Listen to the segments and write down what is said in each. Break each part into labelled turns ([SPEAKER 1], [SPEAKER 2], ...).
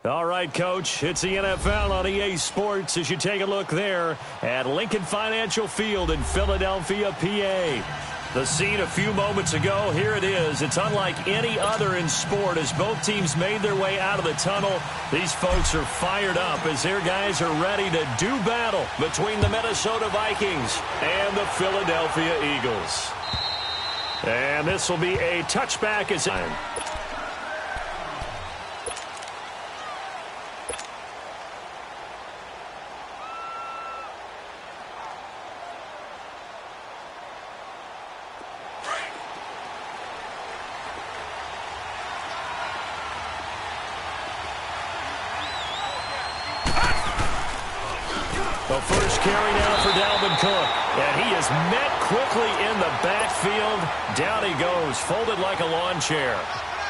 [SPEAKER 1] All right, Coach, it's the NFL on EA Sports as you take a look there at Lincoln Financial Field in Philadelphia, PA. The scene a few moments ago, here it is. It's unlike any other in sport as both teams made their way out of the tunnel. These folks are fired up as their guys are ready to do battle between the Minnesota Vikings and the Philadelphia Eagles. And this will be a touchback as the first carry now for Dalvin Cook. And he is met quickly in the backfield. Down he goes, folded like a lawn chair.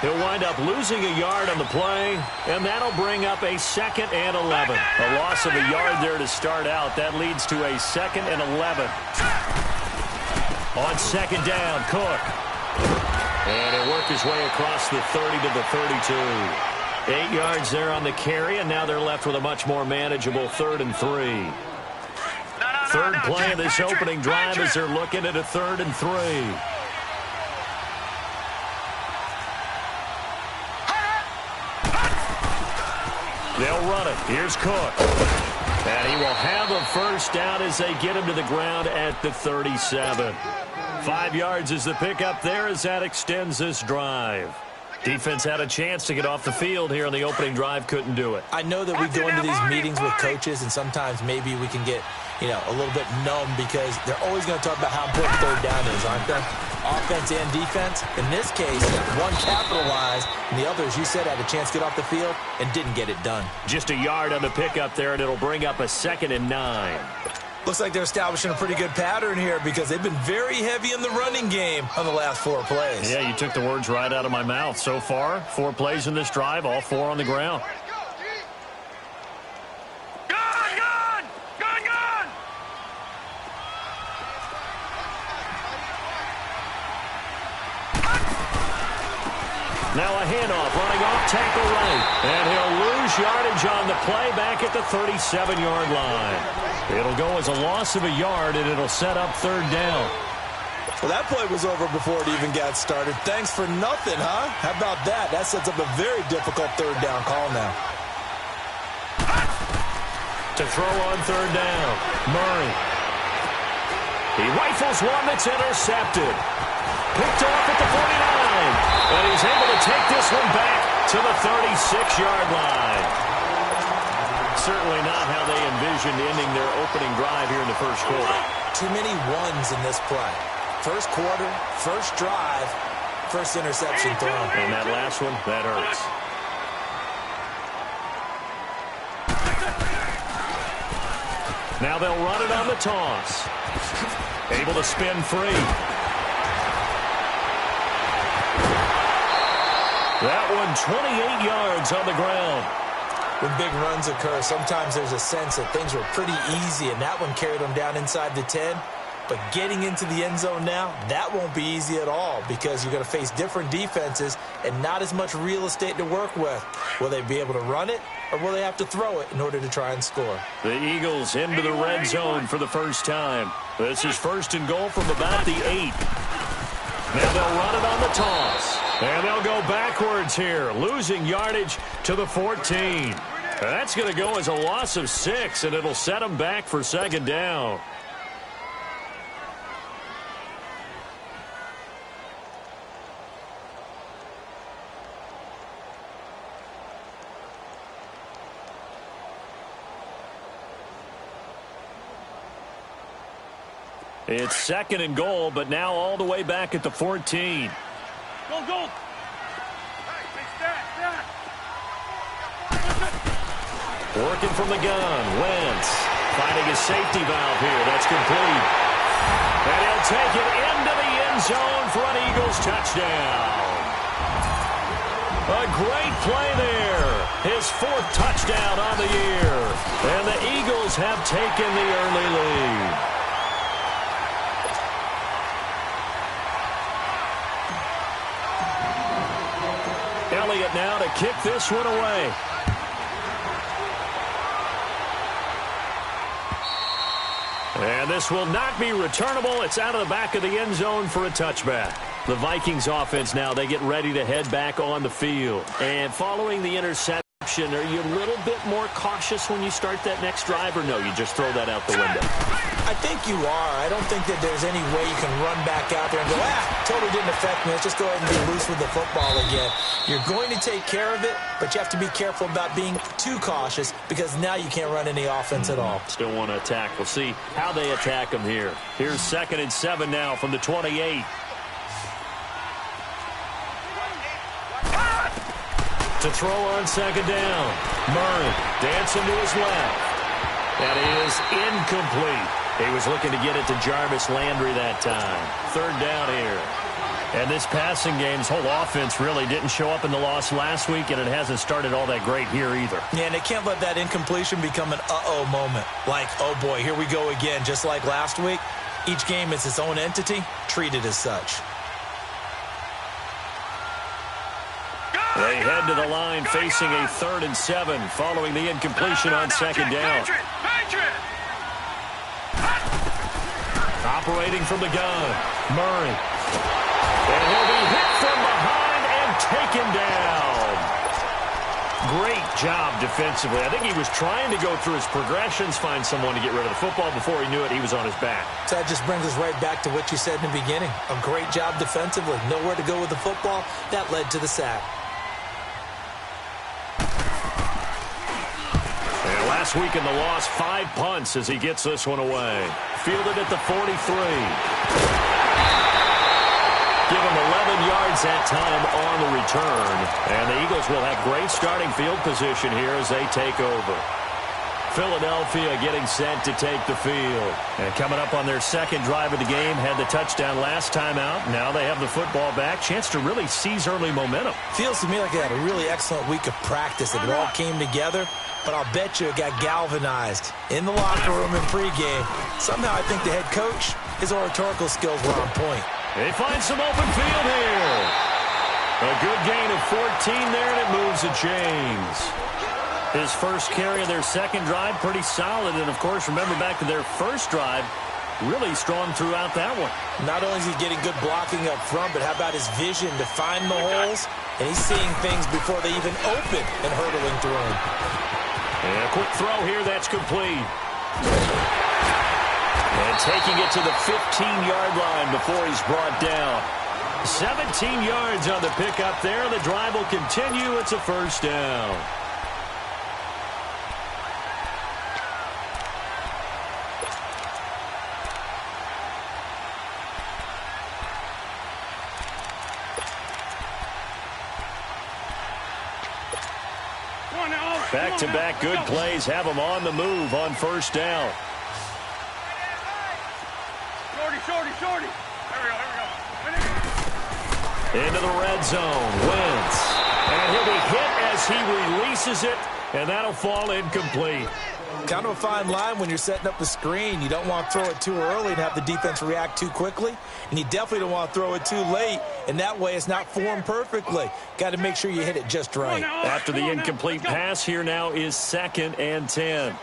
[SPEAKER 1] He'll wind up losing a yard on the play, and that'll bring up a 2nd and 11. A loss of a yard there to start out. That leads to a 2nd and 11. On 2nd down, Cook. And he'll work his way across the 30 to the 32. 8 yards there on the carry, and now they're left with a much more manageable 3rd and 3. Third play of this opening drive as they're looking at a 3rd and 3. They'll run it. Here's Cook. And he will have a first down as they get him to the ground at the 37. 5 yards is the pickup there as that extends this drive. Defense had a chance to get off the field here on the opening drive, couldn't do it.
[SPEAKER 2] I know that we go into these meetings with coaches, and sometimes maybe we can get, a little bit numb because they're always going to talk about how important 3rd down is, aren't they? Offense and defense. In this case, one capitalized, and the other, as you said, had a chance to get off the field and didn't get it done.
[SPEAKER 1] Just a yard on the pickup there, and it'll bring up a 2nd and 9.
[SPEAKER 2] Looks like they're establishing a pretty good pattern here because they've been very heavy in the running game on the last 4 plays.
[SPEAKER 1] Yeah, you took the words right out of my mouth. So far, 4 plays in this drive, all 4 on the ground. Now a handoff, running off tackle right. And he'll lose yardage on the play back at the 37-yard line. It'll go as a loss of a yard, and it'll set up 3rd down.
[SPEAKER 2] Well, that play was over before it even got started. Thanks for nothing, huh? How about that? That sets up a very difficult 3rd down call now.
[SPEAKER 1] To throw on 3rd down, Murray. He rifles one that's intercepted. Picked off at the 49. And he's able to take this one back to the 36-yard line. Certainly not how they envisioned ending their opening drive here in the first quarter.
[SPEAKER 2] Too many ones in this play. First quarter, first drive, first interception thrown.
[SPEAKER 1] And that last one, that hurts. Now they'll run it on the toss. Able to spin free. That one 28 yards on the ground.
[SPEAKER 2] When big runs occur, sometimes there's a sense that things were pretty easy, and that one carried them down inside the 10. But getting into the end zone now, that won't be easy at all because you're going to face different defenses and not as much real estate to work with. Will they be able to run it, or will they have to throw it in order to try and score?
[SPEAKER 1] The Eagles into the red zone for the first time. This is 1st and goal from about the 8. Now they'll run it on the toss. And they'll go backwards here, losing yardage to the 14. That's going to go as a loss of 6, and it'll set them back for 2nd down. It's 2nd and goal, but now all the way back at the 14.
[SPEAKER 3] Go, go.
[SPEAKER 1] Working from the gun, Wentz finding his safety valve here. That's complete. And he'll take it into the end zone for an Eagles touchdown. A great play there. His 4th touchdown on the year. And the Eagles have taken the early lead. Elliott now to kick this one away. And this will not be returnable. It's out of the back of the end zone for a touchback. The Vikings offense now, they get ready to head back on the field. And following the interception, are you a little bit more cautious when you start that next drive, or no, you just throw that out the window?
[SPEAKER 2] I think you are. I don't think that there's any way you can run back out there and go, totally didn't affect me. Let's just go ahead and be loose with the football again. You're going to take care of it, but you have to be careful about being too cautious because now you can't run any offense at all.
[SPEAKER 1] Still want to attack. We'll see how they attack them here. Here's 2nd and 7 now from the 28. To throw on 2nd down. Murray dancing to his left. That is incomplete. He was looking to get it to Jarvis Landry that time. 3rd down here. And this passing game's whole offense really didn't show up in the loss last week, and it hasn't started all that great here either.
[SPEAKER 2] Yeah, and they can't let that incompletion become an uh-oh moment. Like, oh boy, here we go again, just like last week. Each game is its own entity, treated as such.
[SPEAKER 1] They head to the line facing a 3rd and 7 following the incompletion on 2nd down. Operating from the gun, Murray. And he'll be hit from behind and taken down. Great job defensively. I think he was trying to go through his progressions, find someone to get rid of the football. Before he knew it, he was on his back.
[SPEAKER 2] So that just brings us right back to what you said in the beginning. A great job defensively. Nowhere to go with the football. That led to the sack.
[SPEAKER 1] Last week in the loss, 5 punts as he gets this one away. Fielded at the 43. Give him 11 yards that time on the return. And the Eagles will have great starting field position here as they take over. Philadelphia getting set to take the field. And coming up on their 2nd drive of the game, had the touchdown last time out. Now they have the football back. Chance to really seize early momentum.
[SPEAKER 2] Feels to me like they had a really excellent week of practice. It all came together. But I'll bet you it got galvanized in the locker room in pregame. Somehow I think the head coach, his oratorical skills were on point.
[SPEAKER 1] They find some open field here. A good gain of 14 there, and it moves the chains. His first carry of their 2nd drive, pretty solid. And, of course, remember back to their 1st drive, really strong throughout that one.
[SPEAKER 2] Not only is he getting good blocking up front, but how about his vision to find the holes? And he's seeing things before they even open and hurtling through them.
[SPEAKER 1] And a quick throw here, that's complete. And taking it to the 15-yard line before he's brought down. 17 yards on the pickup there. The drive will continue. It's a 1st down. Back-to-back good plays have them on the move on 1st down.
[SPEAKER 3] Shorty. Here we go.
[SPEAKER 1] Into the red zone. Wentz. And he'll be hit as he releases it, and that'll fall incomplete.
[SPEAKER 2] Kind of a fine line when you're setting up the screen. You don't want to throw it too early and have the defense react too quickly. And you definitely don't want to throw it too late. And that way it's not formed perfectly. Got to make sure you hit it just right.
[SPEAKER 1] After the incomplete pass, here now is 2nd and 10.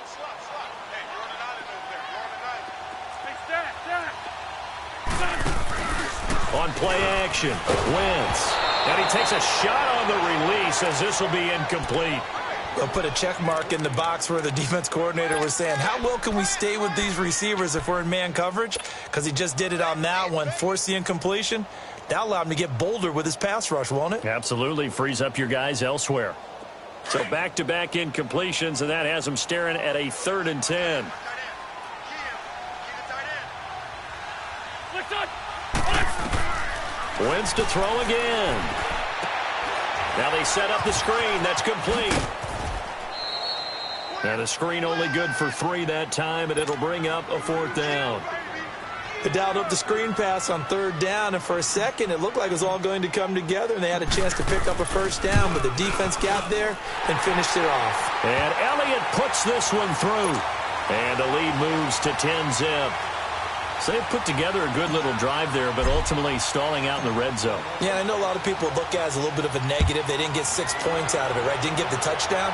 [SPEAKER 1] On play action, Wentz. And he takes a shot on the release as this will be incomplete.
[SPEAKER 2] They'll put a check mark in the box where the defense coordinator was saying, how well can we stay with these receivers if we're in man coverage? Because he just did it on that one, forced the incompletion. That allowed him to get bolder with his pass rush, won't it?
[SPEAKER 1] Absolutely. Frees up your guys elsewhere. So back-to-back incompletions, and that has him staring at a 3rd and 10. Wentz to throw again. Now they set up the screen. That's complete. And the screen only good for 3 that time, and it'll bring up a 4th down.
[SPEAKER 2] They dialed up the screen pass on 3rd down, and for a second it looked like it was all going to come together, and they had a chance to pick up a 1st down, but the defense got there and finished it off.
[SPEAKER 1] And Elliott puts this one through. And the lead moves to 10-zip. So they've put together a good little drive there, but ultimately stalling out in the red zone.
[SPEAKER 2] Yeah, I know a lot of people look at it as a little bit of a negative. They didn't get 6 points out of it, right? Didn't get the touchdown.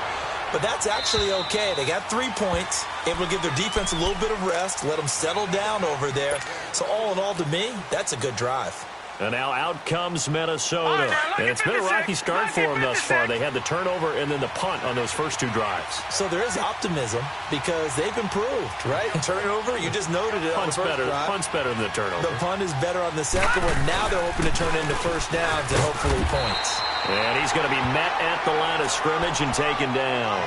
[SPEAKER 2] But that's actually okay. They got 3 points, able to give their defense a little bit of rest, let them settle down over there. So all in all, to me, that's a good drive.
[SPEAKER 1] And now out comes Minnesota. And it's been a rocky start for them thus far. They had the turnover and then the punt on those first 2 drives.
[SPEAKER 2] So there is optimism because they've improved, right? Turnover, you just noted it on the first drive.
[SPEAKER 1] Punt's better than the turnover.
[SPEAKER 2] The punt is better on the second one. Now they're hoping to turn it into first downs and hopefully points.
[SPEAKER 1] And he's going to be met at the line of scrimmage and taken down.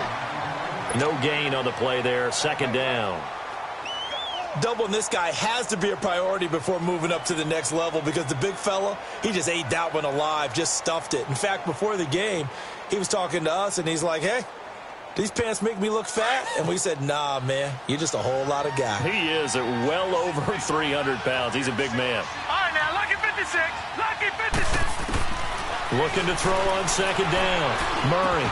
[SPEAKER 1] No gain on the play there. Second down.
[SPEAKER 2] Doubling this guy has to be a priority before moving up to the next level because the big fella, he just ate that one alive, just stuffed it. In fact, before the game, he was talking to us, and he's like, hey, these pants make me look fat? And we said, nah, man, you're just a whole lot of guy.
[SPEAKER 1] He is at well over 300 pounds. He's a big man.
[SPEAKER 3] All right, now, lucky 56. Lucky 56.
[SPEAKER 1] Looking to throw on second down. Murray.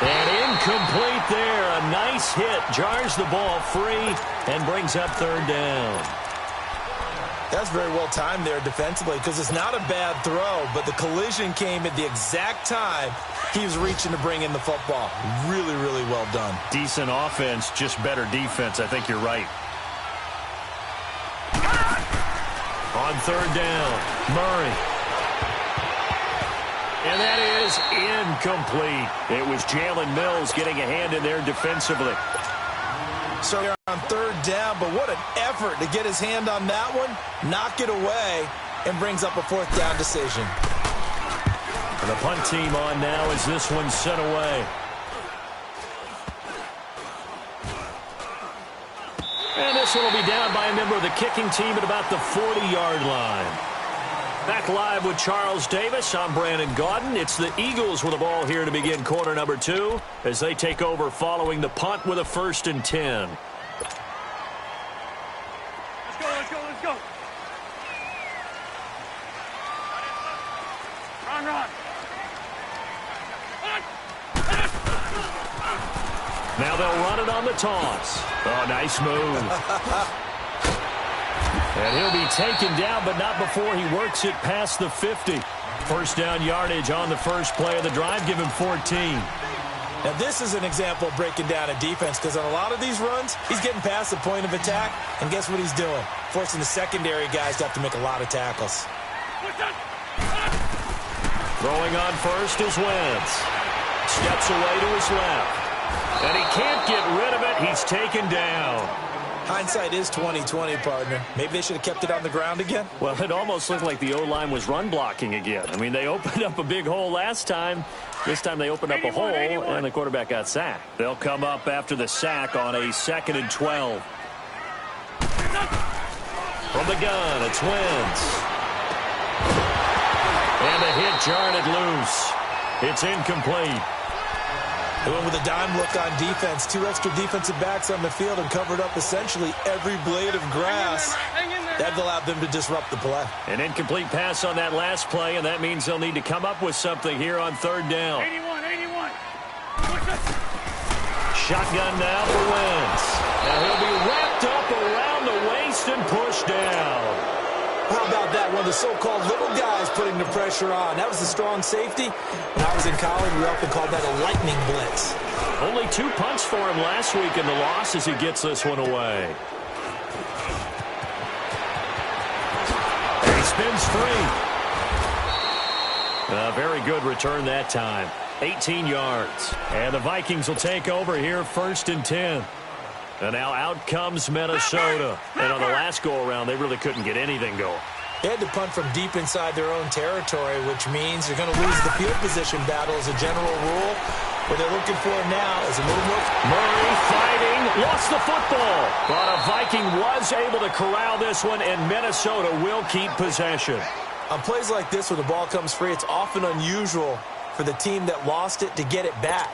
[SPEAKER 1] And incomplete there. A nice hit. Jars the ball free and brings up third down.
[SPEAKER 2] That's very well timed there defensively because it's not a bad throw, but the collision came at the exact time he was reaching to bring in the football. Really, really well done.
[SPEAKER 1] Decent offense, just better defense. I think you're right. On third down, Murray. And that is incomplete. It was Jalen Mills getting a hand in there defensively.
[SPEAKER 2] So they're on third down, but what an effort to get his hand on that one, knock it away, and brings up a fourth down decision.
[SPEAKER 1] And the punt team on now as this one's sent away. And this one will be down by a member of the kicking team at about the 40-yard line. Back live with Charles Davis. I'm Brandon Gaudin. It's the Eagles with the ball here to begin quarter number 2 as they take over following the punt with a 1st and 10.
[SPEAKER 3] Let's go, let's go, let's go. Run.
[SPEAKER 1] Now they'll run it on the toss. Oh, nice move. And he'll be taken down, but not before he works it past the 50. First down yardage on the first play of the drive. Give him 14.
[SPEAKER 2] Now, this is an example of breaking down a defense because on a lot of these runs, he's getting past the point of attack, and guess what he's doing? Forcing the secondary guys to have to make a lot of tackles.
[SPEAKER 1] Throwing on first is Wentz. Steps away to his left. And he can't get rid of it. He's taken down.
[SPEAKER 2] Hindsight is 20/20, partner. Maybe they should have kept it on the ground again.
[SPEAKER 1] Well, it almost looked like the O-line was run blocking again. I mean, they opened up a big hole last time. This time they opened up a hole, and the quarterback got sacked. They'll come up after the sack on a 2nd and 12. From the gun, it's Wentz. And the hit jarred it loose. It's incomplete.
[SPEAKER 2] They went with a dime look on defense. 2 extra defensive backs on the field and covered up essentially every blade of grass. That allowed them to disrupt the play.
[SPEAKER 1] An incomplete pass on that last play, and that means they'll need to come up with something here on third down.
[SPEAKER 3] 81.
[SPEAKER 1] Shotgun now for Wentz. And he'll be wrapped up around the waist and pushed down.
[SPEAKER 2] How about that? One of the so-called little guys putting the pressure on. That was a strong safety. When I was in college, we often called that a lightning blitz.
[SPEAKER 1] Only 2 punts for him last week in the loss as he gets this one away. And he spins free. A very good return that time. 18 yards. And the Vikings will take over here 1st and 10. And now out comes Minnesota. And on the last go-around, they really couldn't get anything going.
[SPEAKER 2] They had to punt from deep inside their own territory, which means you're going to lose the field position battle as a general rule. What they're looking for now is a little more.
[SPEAKER 1] Murray fighting, lost the football. But a Viking was able to corral this one, and Minnesota will keep possession.
[SPEAKER 2] On plays like this, when the ball comes free, it's often unusual for the team that lost it to get it back.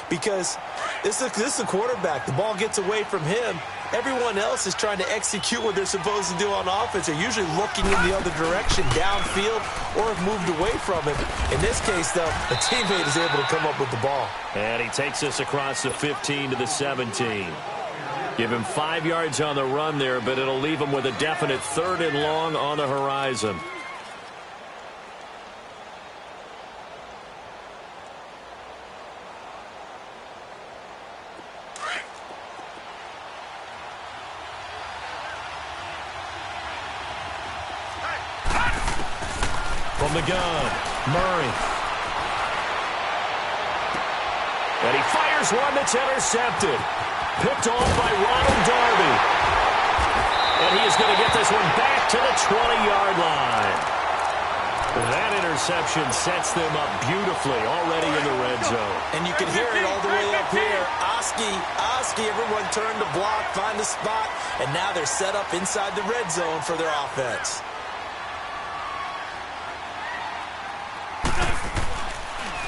[SPEAKER 2] Because this is the quarterback. The ball gets away from him. Everyone else is trying to execute what they're supposed to do on offense. They're usually looking in the other direction, downfield, or have moved away from him. In this case, though, the teammate is able to come up with the ball.
[SPEAKER 1] And he takes us across the 15 to the 17. Give him 5 yards on the run there, but it'll leave him with a definite 3rd and long on the horizon. From the gun, Murray. And he fires one that's intercepted. Picked off by Ronald Darby. And he is going to get this one back to the 20-yard line. That interception sets them up beautifully already in the red zone.
[SPEAKER 2] And you can hear it all the way up here. Oski, everyone turned to block, find a spot, and now they're set up inside the red zone for their offense.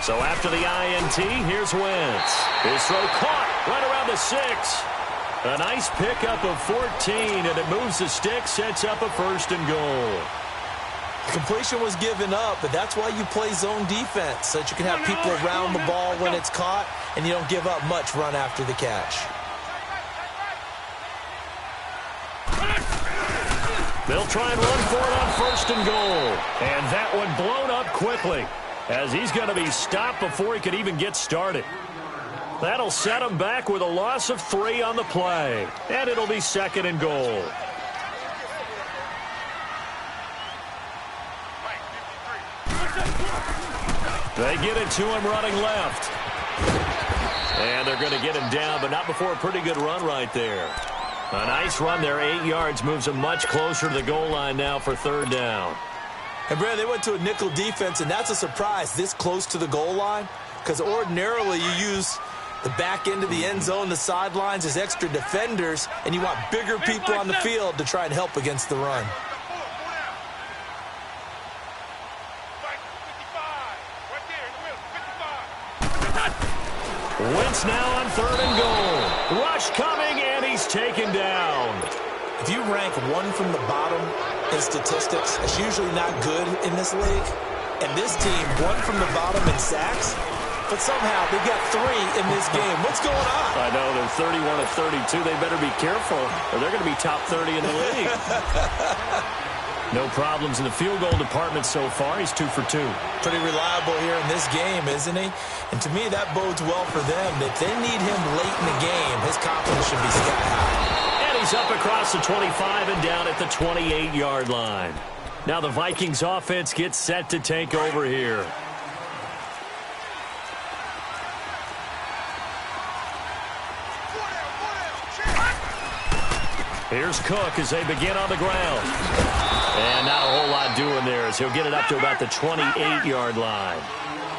[SPEAKER 1] So after the INT, here's Wentz. His throw caught right around the 6. A nice pickup of 14, and it moves the stick, sets up a 1st and goal.
[SPEAKER 2] The completion was given up, but that's why you play zone defense, so that you can have people around the ball when it's caught, and you don't give up much run after the catch.
[SPEAKER 1] They'll try and run for it on 1st and goal. And that one blown up quickly, as he's going to be stopped before he could even get started. That'll set him back with a loss of 3 on the play. And it'll be 2nd and goal. They get it to him running left. And they're going to get him down, but not before a pretty good run right there. A nice run there, 8 yards, moves him much closer to the goal line now for 3rd down.
[SPEAKER 2] And, Brad, they went to a nickel defense, and that's a surprise this close to the goal line, because ordinarily you use the back end of the end zone, the sidelines as extra defenders, and you want bigger people on the field to try and help against the run.
[SPEAKER 1] Wentz now on 3rd and goal. Rush coming, and he's taken down.
[SPEAKER 2] If you rank one from the bottom in statistics, it's usually not good in this league. And this team, one from the bottom in sacks, but somehow they got 3 in this game. What's going on?
[SPEAKER 1] I know, they're 31 of 32. They better be careful, or they're going to be top 30 in the league. No problems in the field goal department so far. He's 2 for 2.
[SPEAKER 2] Pretty reliable here in this game, isn't he? And to me, that bodes well for them. If they need him late in the game, his confidence should be sky high.
[SPEAKER 1] And he's up across the 25 and down at the 28-yard line. Now the Vikings offense gets set to take over here. Here's Cook as they begin on the ground. And not a whole lot doing there as he'll get it up to about the 28-yard line.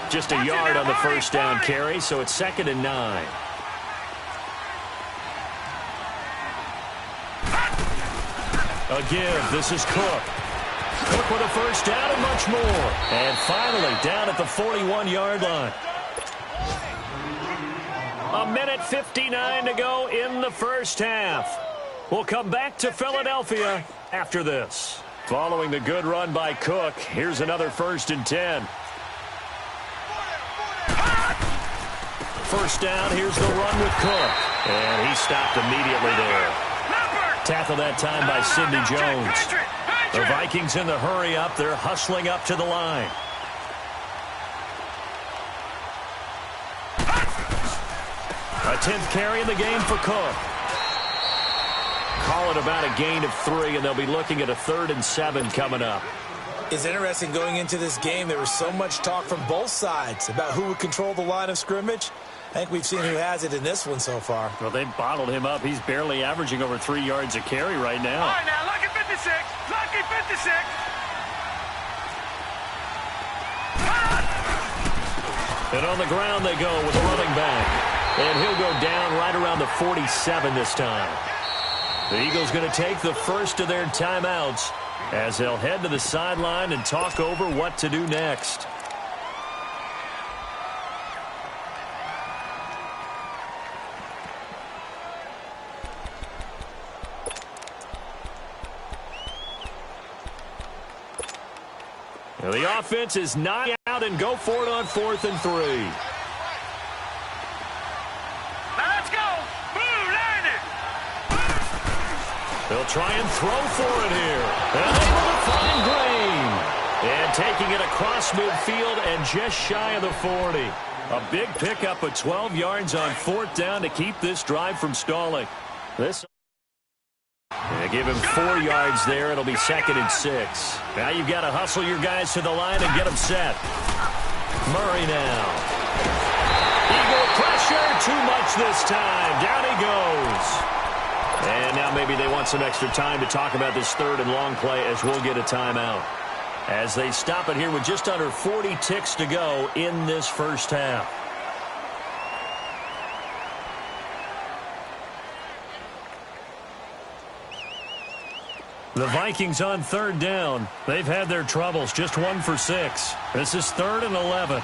[SPEAKER 1] Just a yard on the 1st down carry, so it's 2nd and 9. A give. This is Cook. Cook with a 1st down and much more. And finally down at the 41-yard line. 1:59 to go in the 1st half. We'll come back to Philadelphia after this. Following the good run by Cook, here's another 1st and 10. 1st down, here's the run with Cook. And he stopped immediately there. Tackled that time by Sidney Jones. The Vikings in the hurry up. They're hustling up to the line. A 10th carry in the game for Cook. Call it about a gain of 3, and they'll be looking at a 3rd and 7 coming up.
[SPEAKER 2] It's interesting going into this game. There was so much talk from both sides about who would control the line of scrimmage. I think we've seen who has it in this one so far.
[SPEAKER 1] Well, they've bottled him up. He's barely averaging over 3 yards a carry right now.
[SPEAKER 3] All right, now, lucky 56. Lucky 56.
[SPEAKER 1] And on the ground they go with a running back. And he'll go down right around the 47 this time. The Eagles going to take the first of their timeouts as they'll head to the sideline and talk over what to do next. Now the offense is not out and go for it on 4th and 3.
[SPEAKER 3] Let's go. Boo, line it.
[SPEAKER 1] They'll try and throw for it here. And able to find Green. And taking it across midfield and just shy of the 40. A big pickup of 12 yards on 4th down to keep this drive from stalling. This They give him 4 yards there. It'll be 2nd and 6. Now you've got to hustle your guys to the line and get them set. Murray now. Eagle pressure. Too much this time. Down he goes. And now maybe they want some extra time to talk about this 3rd and long play as we'll get a timeout. As they stop it here with just under 40 ticks to go in this first half. The Vikings on 3rd down. They've had their troubles. Just 1 for 6. This is 3rd and 11.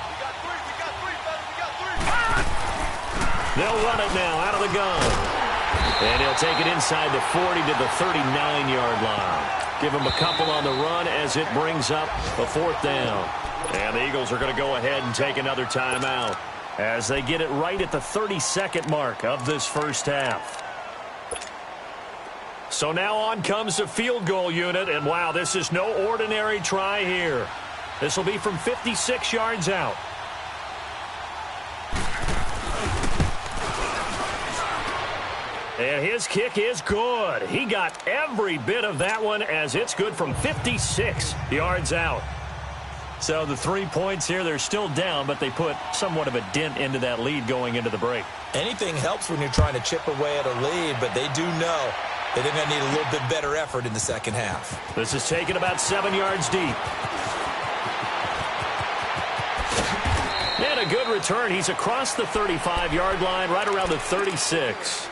[SPEAKER 1] They'll run it now out of the gun. And he'll take it inside the 40 to the 39-yard line. Give him a couple on the run as it brings up a 4th down. And the Eagles are going to go ahead and take another timeout as they get it right at the 32nd mark of this first half. So now on comes the field goal unit, and wow, this is no ordinary try here. This will be from 56 yards out. And his kick is good. He got every bit of that one as it's good from 56 yards out. So the 3 points here, they're still down, but they put somewhat of a dent into that lead going into the break.
[SPEAKER 2] Anything helps when you're trying to chip away at a lead, but they do know that they're going to need a little bit better effort in the second half.
[SPEAKER 1] This is taken about 7 yards deep. And a good return. He's across the 35-yard line, right around the 36.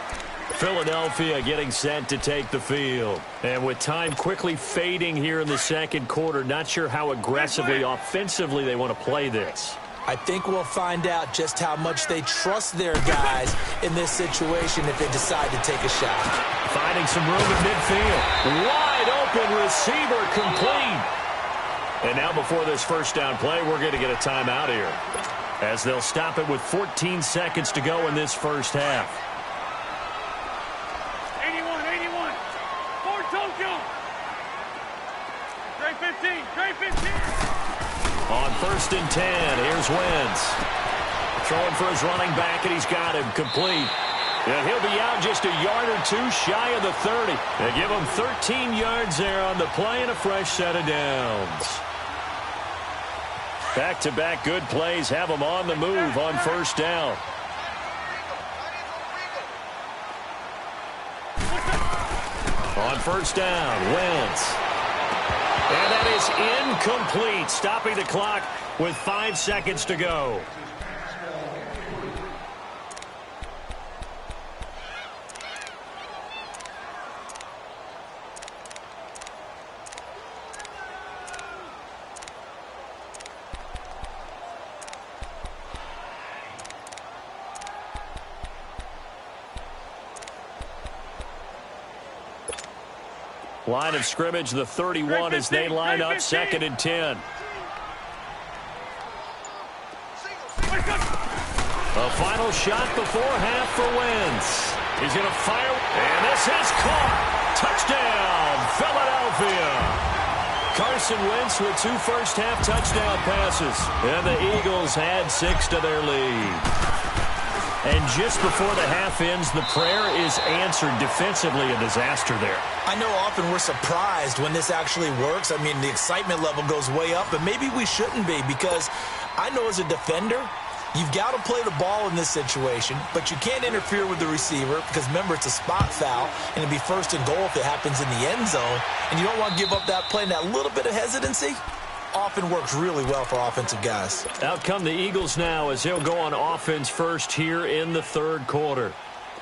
[SPEAKER 1] Philadelphia getting set to take the field. And with time quickly fading here in the second quarter, not sure how aggressively, offensively they want to play this.
[SPEAKER 2] I think we'll find out just how much they trust their guys in this situation if they decide to take a shot.
[SPEAKER 1] Finding some room at midfield. Wide open receiver complete. And now before this first down play, we're going to get a timeout here, as they'll stop it with 14 seconds to go in this first half.
[SPEAKER 3] 81. Ford Tokyo. Trey 15. Trey 15.
[SPEAKER 1] On 1st and 10, here's Wentz. Throwing for his running back, and he's got him complete. And he'll be out just a yard or 2 shy of the 30. They give him 13 yards there on the play and a fresh set of downs. Back-to-back good plays have them on the move on 1st down. On 1st down, Wentz. And that is incomplete, stopping the clock with 5 seconds to go. Line of scrimmage, the 31 as they line up 2nd and 10. A final shot before half for Wentz. He's going to fire, and this is caught. Touchdown, Philadelphia. Carson Wentz with 2 first-half touchdown passes. And the Eagles add 6 to their lead. And just before the half ends, the prayer is answered. Defensively, a disaster there.
[SPEAKER 2] I know often we're surprised when this actually works. I mean, the excitement level goes way up, and maybe we shouldn't be, because I know as a defender, you've got to play the ball in this situation, but you can't interfere with the receiver because, remember, it's a spot foul, and it'd be 1st and goal if it happens in the end zone, and you don't want to give up that play. And that little bit of hesitancy often works really well for offensive guys.
[SPEAKER 1] Out come the Eagles now as they'll go on offense first here in the 3rd quarter.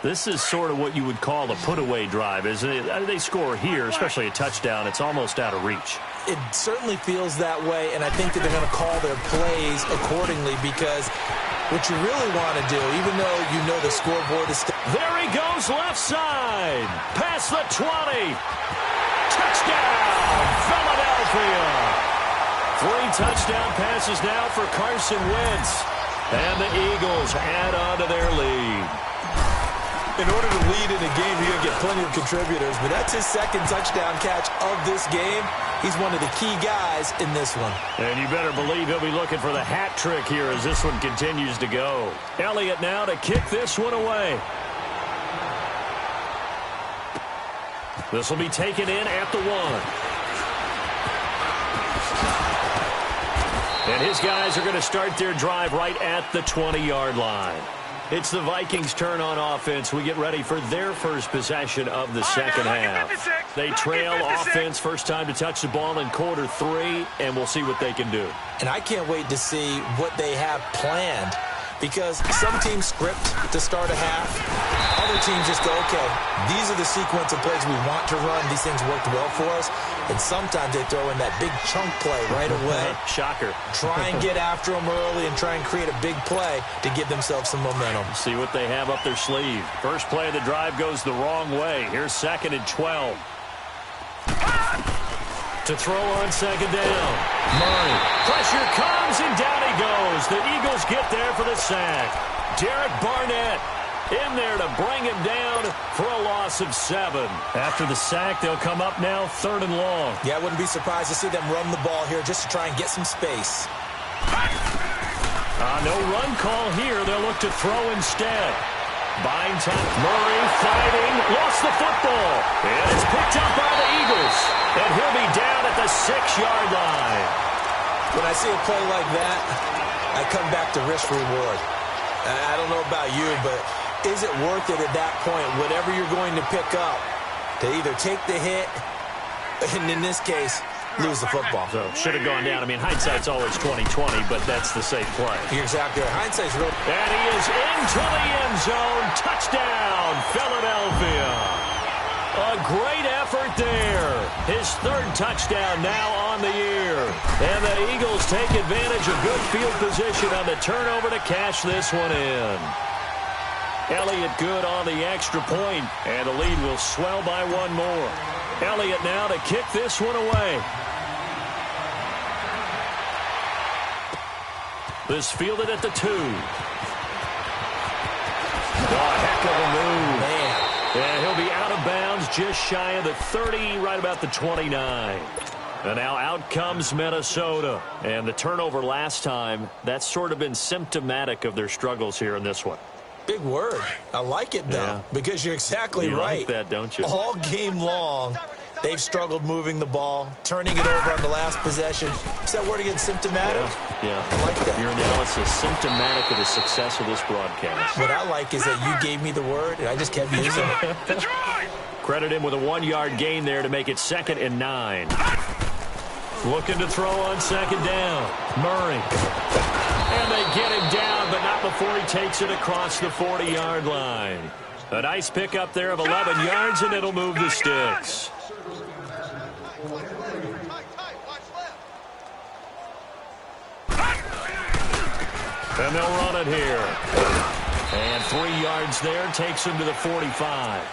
[SPEAKER 1] This is sort of what you would call a put-away drive, isn't it? They score here, especially a touchdown. It's almost out of reach.
[SPEAKER 2] It certainly feels that way, and I think that they're going to call their plays accordingly, because what you really want to do, even though you know the scoreboard is still...
[SPEAKER 1] There he goes left side. Past the 20. Touchdown, Philadelphia. 3 touchdown passes now for Carson Wentz. And the Eagles add on to their lead.
[SPEAKER 2] In order to lead in a game, you're going to get plenty of contributors, but that's his 2nd touchdown catch of this game. He's one of the key guys in this one.
[SPEAKER 1] And you better believe he'll be looking for the hat trick here as this one continues to go. Elliott now to kick this one away. This will be taken in at the 1. And his guys are going to start their drive right at the 20-yard line. It's the Vikings' turn on offense. We get ready for their first possession of the second half. They trail offense, first time to touch the ball in quarter 3, and we'll see what they can do.
[SPEAKER 2] And I can't wait to see what they have planned, because some teams script to start a half. Other teams just go, okay, these are the sequence of plays we want to run. These things worked well for us. And sometimes they throw in that big chunk play right away.
[SPEAKER 1] Shocker.
[SPEAKER 2] Try and get after them early and try and create a big play to give themselves some momentum.
[SPEAKER 1] See what they have up their sleeve. First play of the drive goes the wrong way. Here's 2nd and 12. To throw on second down. Murray. Pressure comes, and down he goes. The Eagles get there for the sack. Derek Barnett in there to bring him down for a loss of 7. After the sack, they'll come up now 3rd and long.
[SPEAKER 2] Yeah, I wouldn't be surprised to see them run the ball here just to try and get some space.
[SPEAKER 1] No run call here. They'll look to throw instead. Buying time. Murray fighting. Lost the football. And it's picked up by the Eagles. And he'll be down at the 6-yard line.
[SPEAKER 2] When I see a play like that, I come back to risk reward. I don't know about you, but is it worth it at that point, whatever you're going to pick up, to either take the hit, and in this case, lose the football?
[SPEAKER 1] So should have gone down. I mean, hindsight's always 20/20, but that's the safe play.
[SPEAKER 2] You're exactly right. Hindsight's real.
[SPEAKER 1] And he is into the end zone. Touchdown, Philadelphia. A great effort there. His 3rd touchdown now on the year. And the Eagles take advantage of good field position on the turnover to cash this one in. Elliott good on the extra point, and the lead will swell by 1 more. Elliott now to kick this one away. This fielded at the 2. Heck of a move.
[SPEAKER 2] Man.
[SPEAKER 1] And he'll be out of bounds just shy of the 30, right about the 29. And now out comes Minnesota. And the turnover last time, that's sort of been symptomatic of their struggles here in this one.
[SPEAKER 2] Big word. I like it, though, because you're exactly right.
[SPEAKER 1] You like that, don't you?
[SPEAKER 2] All game long, they've struggled moving the ball, turning it over on the last possession. Is that word again, symptomatic?
[SPEAKER 1] Yeah.
[SPEAKER 2] I like that.
[SPEAKER 1] Your analysis, symptomatic of the success of this broadcast.
[SPEAKER 2] What I like is that you gave me the word, and I just kept using it.
[SPEAKER 1] Credit him with a 1-yard gain there to make it 2nd and 9. Looking to throw on second down. Murray. And they get him down, but not before he takes it across the 40-yard line. A nice pickup there of 11 yards, and it'll move the sticks. And they'll run it here. And 3 yards there takes him to the 45.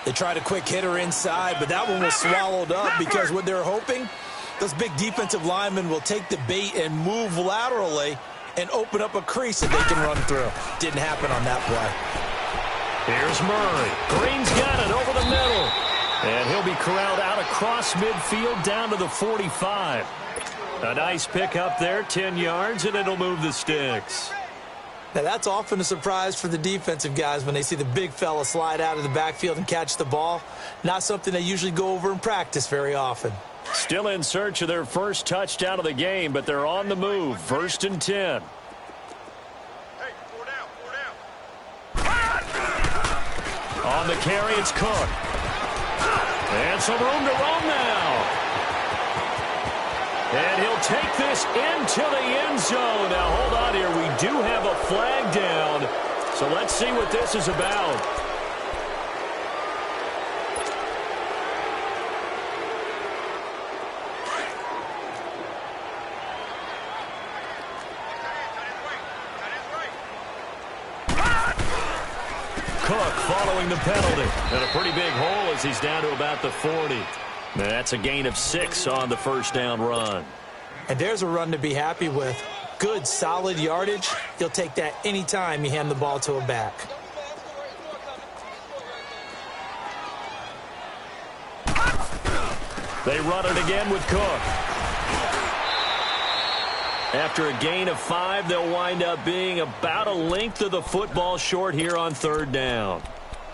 [SPEAKER 2] They tried a quick hitter inside, but that one was swallowed up because what they're hoping, those big defensive linemen will take the bait and move laterally and open up a crease that they can run through. Didn't happen on that play.
[SPEAKER 1] Here's Murray. Green's got it over the middle. And he'll be corralled out across midfield down to the 45. A nice pickup there, 10 yards, and it'll move the sticks.
[SPEAKER 2] Now, that's often a surprise for the defensive guys when they see the big fella slide out of the backfield and catch the ball. Not something they usually go over in practice very often.
[SPEAKER 1] Still in search of their first touchdown of the game, but they're on the move. 1st and 10. On the carry, it's Cook. And some room to roam now. And he'll take this into the end zone. Now, hold on here. We do have a flag down. So let's see what this is about. Cook following the penalty. And a pretty big hole as he's down to about the 40. That's a gain of 6 on the first down run.
[SPEAKER 2] And there's a run to be happy with. Good, solid yardage. You'll take that anytime you hand the ball to a back.
[SPEAKER 1] They run it again with Cook. After a gain of 5, they'll wind up being about a length of the football short here on 3rd down.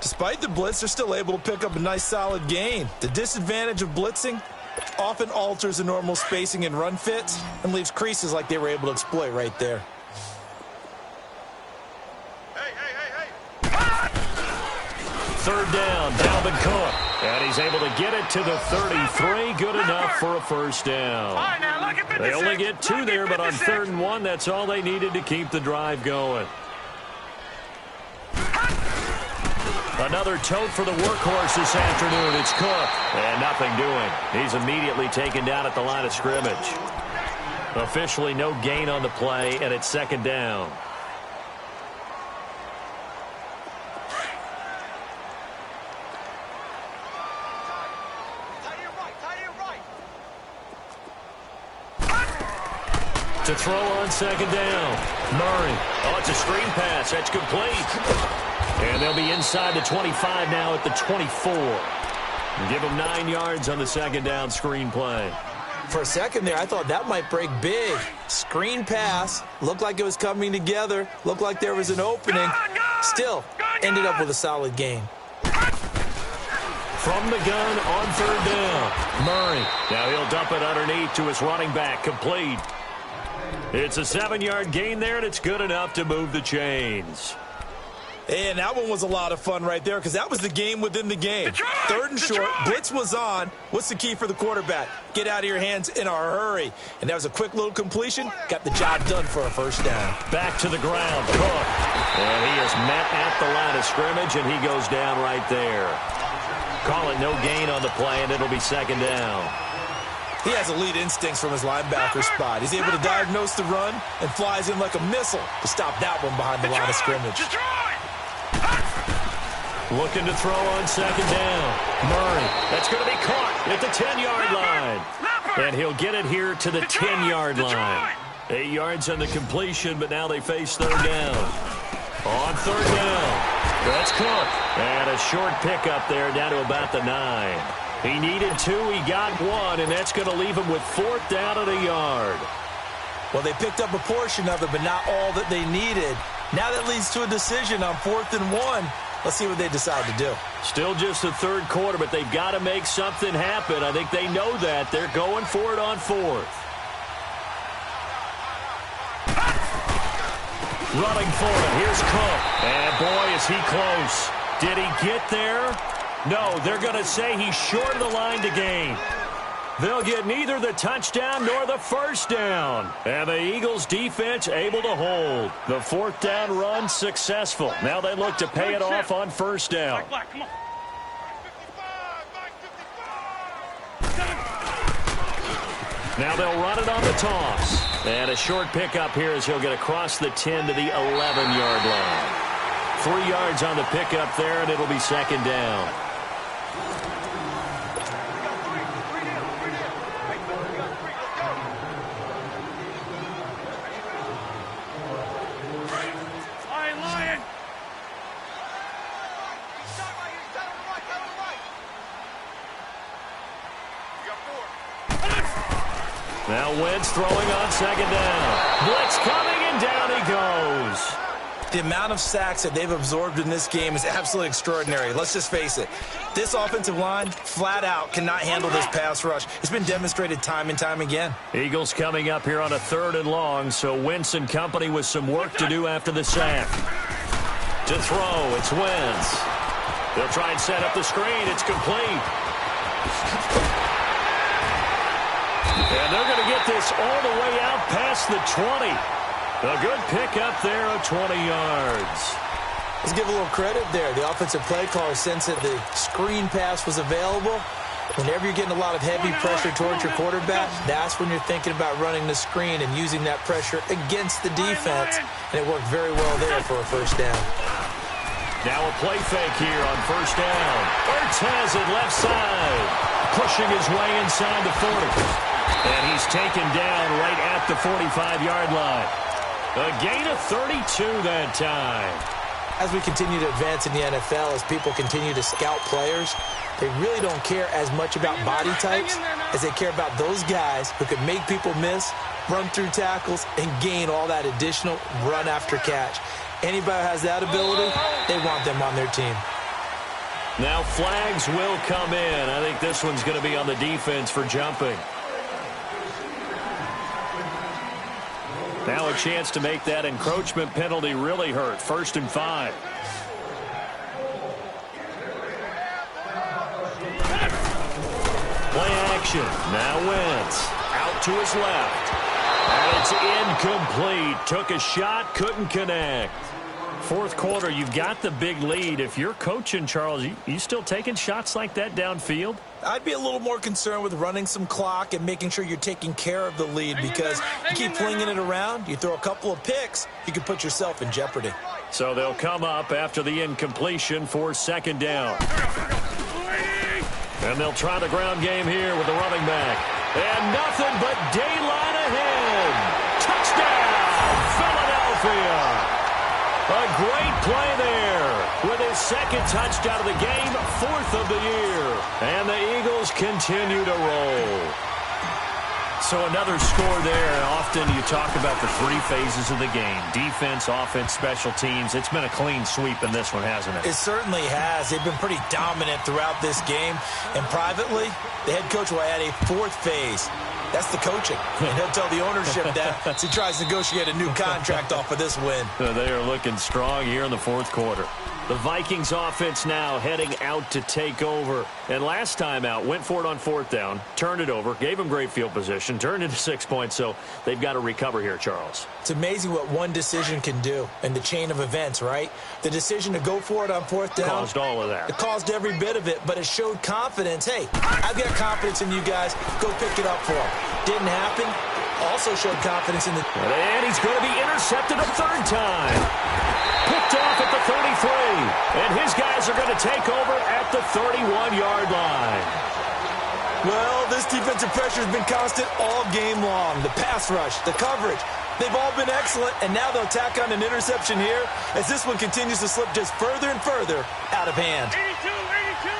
[SPEAKER 2] Despite the blitz, they're still able to pick up a nice solid gain. The disadvantage of blitzing often alters the normal spacing and run fits and leaves creases like they were able to exploit right there.
[SPEAKER 1] Third down, Dalvin Cook. And he's able to get it to the 33. Good enough for a first down. They only get 2 there, but on 3rd and 1, that's all they needed to keep the drive going. Another tote for the workhorse this afternoon. It's Cook. And nothing doing. He's immediately taken down at the line of scrimmage. Officially no gain on the play, and it's 2nd down. To throw on 2nd down. Murray. Oh, it's a screen pass. That's complete. And they'll be inside the 25 now at the 24. Give them 9 yards on the 2nd down screen play.
[SPEAKER 2] For a second there, I thought that might break big. Screen pass. Looked like it was coming together. Looked like there was an opening. Still, ended up with a solid gain.
[SPEAKER 1] From the gun on 3rd down. Murray. Now he'll dump it underneath to his running back. Complete. It's a 7-yard gain there, and it's good enough to move the chains.
[SPEAKER 2] And that one was a lot of fun right there because that was the game within the game.
[SPEAKER 3] Detroit!
[SPEAKER 2] 3rd and short.
[SPEAKER 3] Detroit!
[SPEAKER 2] Blitz was on. What's the key for the quarterback? Get out of your hands in a hurry. And that was a quick little completion. Got the job done for a first down.
[SPEAKER 1] Back to the ground. Cook. And he is met at the line of scrimmage, and he goes down right there. Call it no gain on the play, and it'll be 2nd down.
[SPEAKER 2] He has elite instincts from his linebacker spot. He's able to diagnose the run and flies in like a missile to stop that one behind the line of scrimmage.
[SPEAKER 1] Looking to throw on 2nd down. Murray. That's going to be caught at the 10-yard line. And he'll get it here to the 10-yard line. 8 yards on the completion, but now they face 3rd down. On 3rd down. That's Cook. And a short pickup there down to about the 9. He needed 2, he got 1, and that's going to leave him with 4th down at a yard.
[SPEAKER 2] Well, they picked up a portion of it, but not all that they needed. Now that leads to a decision on 4th and 1. Let's see what they decide to do.
[SPEAKER 1] Still just the 3rd quarter, but they've got to make something happen. I think they know that. They're going for it on 4th. Running for it. Here's Cook. And boy, is he close. Did he get there? No, they're going to say he's short of the line to gain. They'll get neither the touchdown nor the first down. And the Eagles defense able to hold. The 4th down run successful. Now they look to pay it off on 1st down. Now they'll run it on the toss. And a short pickup here as he'll get across the 10 to the 11-yard line. 3 yards on the pickup there, and it'll be 2nd down. Now Wentz throwing on 2nd down. Blitz coming, and down he goes.
[SPEAKER 2] The amount of sacks that they've absorbed in this game is absolutely extraordinary. Let's just face it. This offensive line, flat out, cannot handle this pass rush. It's been demonstrated time and time again.
[SPEAKER 1] Eagles coming up here on a 3rd and long, so Wentz and company with some work to do after the sack. To throw, it's Wentz. They'll try and set up the screen. It's complete. And they're going to get this all the way out past the 20. A good pickup there of 20 yards.
[SPEAKER 2] Let's give a little credit there. The offensive play caller sensed that the screen pass was available. Whenever you're getting a lot of heavy pressure towards your quarterback, that's when you're thinking about running the screen and using that pressure against the defense. And it worked very well there for a first down.
[SPEAKER 1] Now a play fake here on 1st down. Ertz has it left side. Pushing his way inside the 40. And he's taken down right at the 45-yard line. A gain of 32 that time.
[SPEAKER 2] As we continue to advance in the NFL, as people continue to scout players, they really don't care as much about body types as they care about those guys who can make people miss, run through tackles, and gain all that additional run after catch. Anybody who has that ability, they want them on their team.
[SPEAKER 1] Now flags will come in. I think this one's going to be on the defense for jumping. Now a chance to make that encroachment penalty really hurt. 1st and 5. Play action. Now Wentz. Out to his left. And it's incomplete. Took a shot, couldn't connect. 4th quarter, you've got the big lead. If you're coaching, Charles, you still taking shots like that downfield?
[SPEAKER 2] I'd be a little more concerned with running some clock and making sure you're taking care of the lead, because you keep flinging it around, you throw a couple of picks, you can put yourself in jeopardy.
[SPEAKER 1] So they'll come up after the incompletion for 2nd down. And they'll try the ground game here with the running back. And nothing but daylight ahead. Touchdown, Philadelphia. A great play there with his 2nd touchdown of the game, 4th of the year. And the Eagles continue to roll. So another score there. Often you talk about the 3 phases of the game: defense, offense, special teams. It's been a clean sweep in this one, hasn't it?
[SPEAKER 2] It certainly has. They've been pretty dominant throughout this game. And privately, the head coach will add a 4th phase. That's the coaching. And he'll tell the ownership that as he tries to negotiate a new contract off of this win.
[SPEAKER 1] They are looking strong here in the 4th quarter. The Vikings offense now heading out to take over. And last time out, went for it on 4th down, turned it over, gave them great field position, turned into 6 points. So they've got to recover here, Charles.
[SPEAKER 2] It's amazing what one decision can do in the chain of events, right? The decision to go for it on 4th down.
[SPEAKER 1] Caused all of that.
[SPEAKER 2] It caused every bit of it, but it showed confidence. Hey, I've got confidence in you guys. Go pick it up for them. Didn't happen. Also showed confidence in the...
[SPEAKER 1] And he's going to be intercepted a 3rd time. Picked off at the 33. And his guys are going to take over at the 31-yard line.
[SPEAKER 2] Well, this defensive pressure has been constant all game long. The pass rush, the coverage, they've all been excellent, and now they'll tack on an interception here as this one continues to slip just further and further out of hand.
[SPEAKER 3] 82, 82.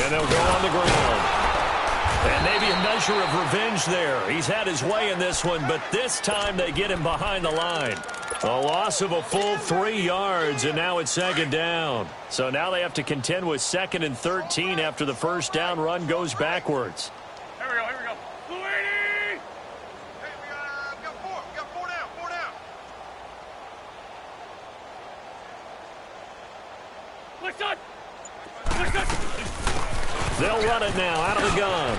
[SPEAKER 1] And they'll go on the ground. And maybe a measure of revenge there. He's had his way in this one, but this time they get him behind the line. A loss of a full 3 yards, and now it's 2nd down. So now they have to contend with 2nd and 13 after the 1st down run goes backwards.
[SPEAKER 3] Here we go, here we go. Blue 80! Hey, we got 4 down, 4 down. Click on!
[SPEAKER 1] They'll run it now out of the gun.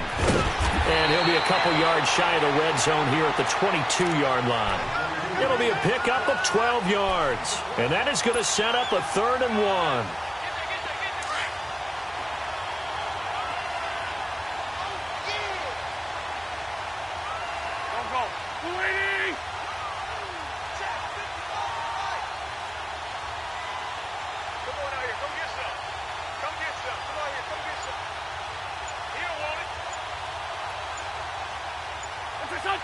[SPEAKER 1] And he'll be a couple yards shy of the red zone here at the 22-yard line. It'll be a pickup of 12 yards. And that is going to set up a 3rd and 1.
[SPEAKER 3] Go. Blue 80! Come on out here, come get some. Come get some. Come out here, come get some. He don't want it. What's this on?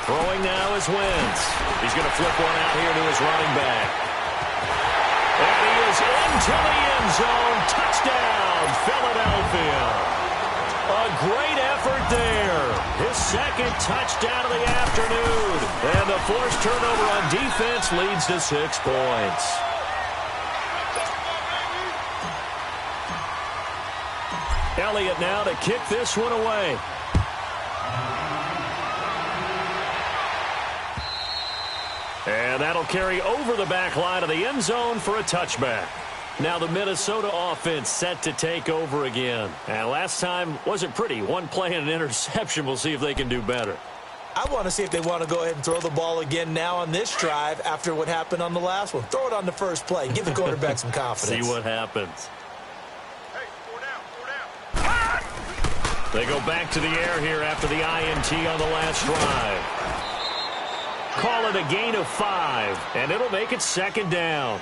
[SPEAKER 1] Throwing now is Wentz. He's going to flip one out here to his running back. And he is into the end zone. Touchdown, Philadelphia. A great effort there. His 2nd touchdown of the afternoon. And the forced turnover on defense leads to 6 points. Elliott now to kick this one away. And that'll carry over the back line of the end zone for a touchback. Now the Minnesota offense set to take over again. And last time wasn't pretty. One play and an interception. We'll see if they can do better.
[SPEAKER 2] I want to see if they want to go ahead and throw the ball again now on this drive after what happened on the last one. Throw it on the first play. Give the quarterback some confidence.
[SPEAKER 1] See what happens.
[SPEAKER 3] Hey, 4 down.
[SPEAKER 1] They go back to the air here after the INT on the last drive. Call it a gain of 5, and it'll make it 2nd down.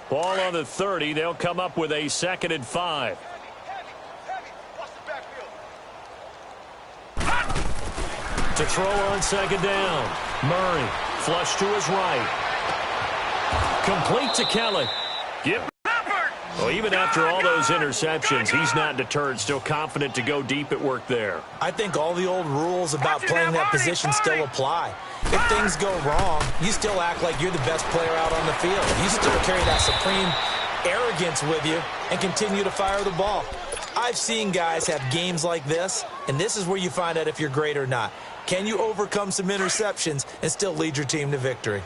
[SPEAKER 1] Ball on the 30. They'll come up with a 2nd and 5.
[SPEAKER 3] Heavy. Watch the backfield.
[SPEAKER 1] To throw on second down. Murray, flush to his right. Complete to Kelly. Well, even after all those interceptions, he's not deterred, still confident to go deep at work there.
[SPEAKER 2] I think all the old rules about playing that position still apply. If things go wrong, you still act like you're the best player out on the field. You still carry that supreme arrogance with you and continue to fire the ball. I've seen guys have games like this, and this is where you find out if you're great or not. Can you overcome some interceptions and still lead your team to victory?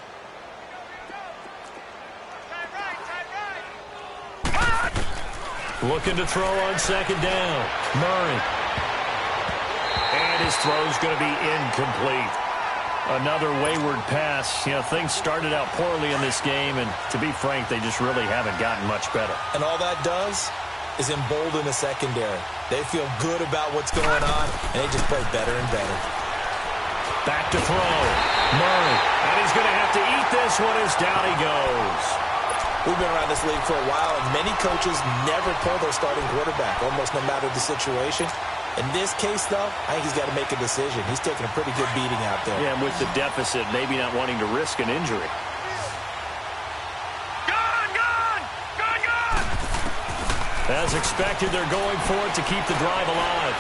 [SPEAKER 1] Looking to throw on second down. Murray. And his throw's going to be incomplete. Another wayward pass. You know, things started out poorly in this game, and to be frank, they just really haven't gotten much better.
[SPEAKER 2] And all that does is embolden the secondary. They feel good about what's going on, and they just play better and better.
[SPEAKER 1] Back to throw. Murray. And he's going to have to eat this one as down he goes.
[SPEAKER 2] We've been around this league for a while, and many coaches never pull their starting quarterback, almost no matter the situation. In this case, though, I think he's got to make a decision. He's taking a pretty good beating out there.
[SPEAKER 1] Yeah, and with the deficit, maybe not wanting to risk an injury. As expected, they're going for it to keep the drive alive.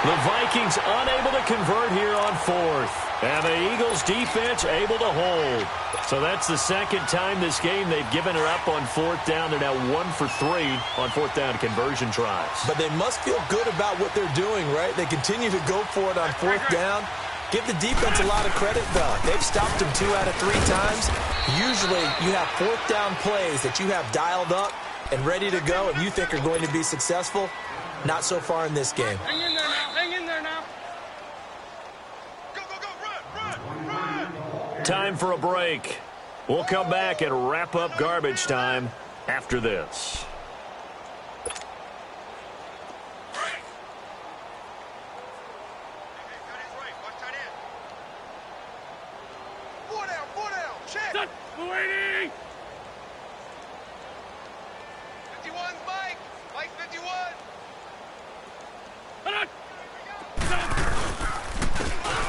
[SPEAKER 1] The Vikings unable to convert here on fourth. And the Eagles defense able to hold. So that's the second time this game they've given her up on fourth down. They're now 1 for 3 on fourth down conversion tries.
[SPEAKER 2] But they must feel good about what they're doing, right? They continue to go for it on fourth down. Give the defense a lot of credit, though. They've stopped them 2 out of 3 times. Usually you have fourth down plays that you have dialed up and ready to go and you think are going to be successful. Not so far in this game.
[SPEAKER 3] Hang in there now. Hang in there now. Go, go, go. Run, run, run.
[SPEAKER 1] Time for a break. We'll come back and wrap up garbage time after this.
[SPEAKER 3] Check. Waiting. 51's Mike. Mike 51.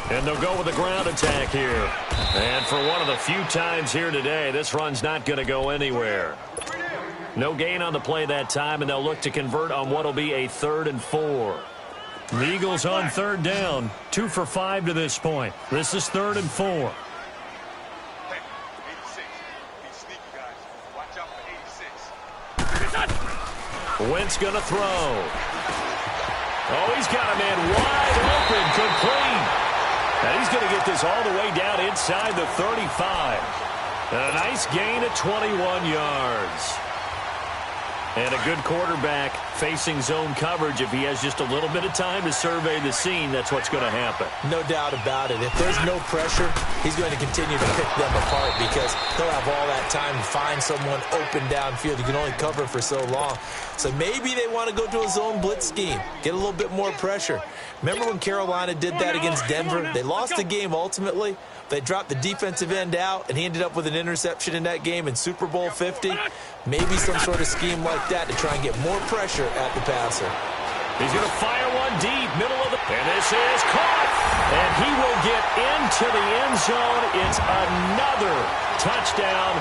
[SPEAKER 1] And they'll go with the ground attack here. And for one of the few times here today, this run's not going to go anywhere. No gain on the play that time, and they'll look to convert on what will be a 3rd and 4. The Eagles on third down, 2 for 5 to this point. This is 3rd and 4. Wentz going to throw. Oh, he's got a man wide open, complete. And he's going to get this all the way down inside the 35. And a nice gain of 21 yards. And a good quarterback facing zone coverage. If he has just a little bit of time to survey the scene, that's what's going to happen.
[SPEAKER 2] No doubt about it. If there's no pressure, he's going to continue to pick them apart because he'll have all that time to find someone open downfield. You can only cover for so long. So maybe they want to go to a zone blitz scheme, get a little bit more pressure. Remember when Carolina did that against Denver? They lost the game ultimately. They dropped the defensive end out, and he ended up with an interception in that game in Super Bowl 50. Maybe some sort of scheme like that to try and get more pressure at the passer.
[SPEAKER 1] He's going to fire one deep, middle of the... And this is caught. And he will get into the end zone. It's another touchdown.